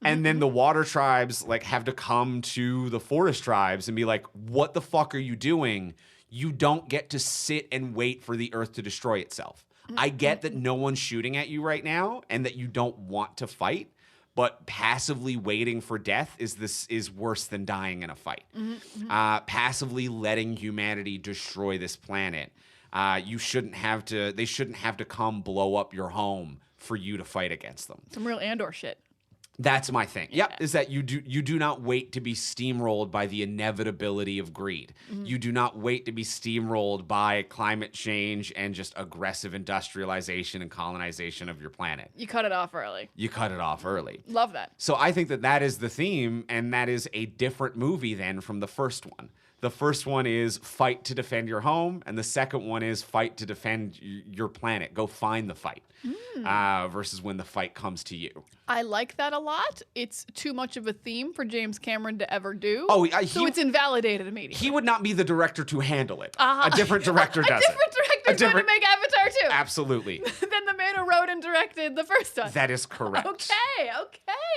And then the water tribes like have to come to the forest tribes and be like, what the fuck are you doing? You don't get to sit and wait for the earth to destroy itself. I get that no one's shooting at you right now and that you don't want to fight, but passively waiting for death is worse than dying in a fight. Passively letting humanity destroy this planet. They shouldn't have to come blow up your home for you to fight against them. Some real Andor shit. That's my thing. Yeah, is that you do not wait to be steamrolled by the inevitability of greed. You do not wait to be steamrolled by climate change and just aggressive industrialization and colonization of your planet. You cut it off early. Love that. So I think that is the theme, and that is a different movie than from the first one. The first one is fight to defend your home, and the second one is fight to defend your planet. Go find the fight, versus when the fight comes to you. I like that a lot. It's too much of a theme for James Cameron to ever do. So it's invalidated immediately. He would not be the director to handle it. A different director does it. A different director's going to make Avatar 2. Absolutely. Than the man who wrote and directed the first one. That is correct. Okay.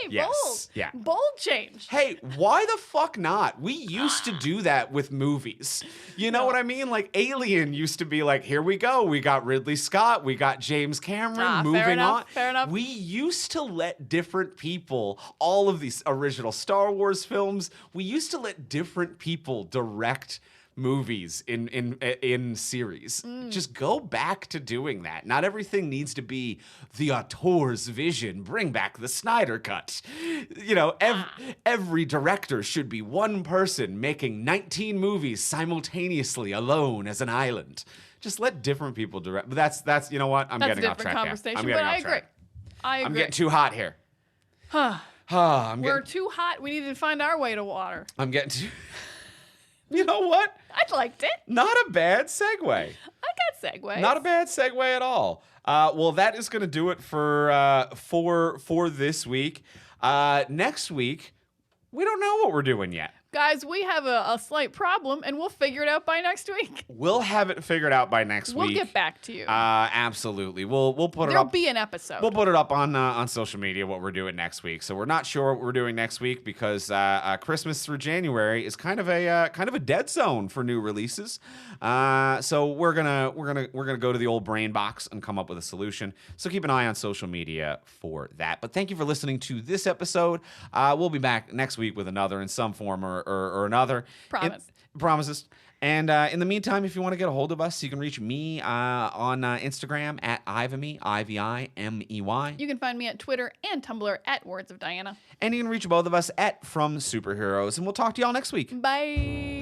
Yes. Bold. Yeah. Bold change. Hey, why the fuck not? We used to do that with movies. You know what I mean? Like Alien used to be like, here we go. We got Ridley Scott. We got James Cameron. Moving on. Fair enough. We used to let different people, all of these original Star Wars films, we used to let different people direct movies in series. Just go back to doing that. Not everything needs to be the auteur's vision. Bring back the Snyder Cut. You know, every director should be one person making 19 movies simultaneously alone as an island. Just let different people direct. But that's you know what? I'm getting off track. That's a different conversation, but I agree. I'm getting too hot here. We're too hot. We need to find our way to water. I'm getting too... You know what? I liked it. Not a bad segue. I got segues. Not a bad segue at all. Well, that is going to do it for this week. Next week, we don't know what we're doing yet. Guys, we have a slight problem, and we'll figure it out by next week. We'll have it figured out by next week. We'll get back to you. Absolutely. We'll put it up. There'll be an episode. We'll put it up on social media what we're doing next week. So we're not sure what we're doing next week because Christmas through January is kind of a dead zone for new releases. So we're gonna go to the old brain box and come up with a solution. So keep an eye on social media for that. But thank you for listening to this episode. We'll be back next week with another in some form or another. Promises. And in the meantime, if you want to get a hold of us, you can reach me on Instagram at Ivimey, Ivimey. You can find me at Twitter and Tumblr at Words of Diana. And you can reach both of us at From Superheroes. And we'll talk to y'all next week. Bye.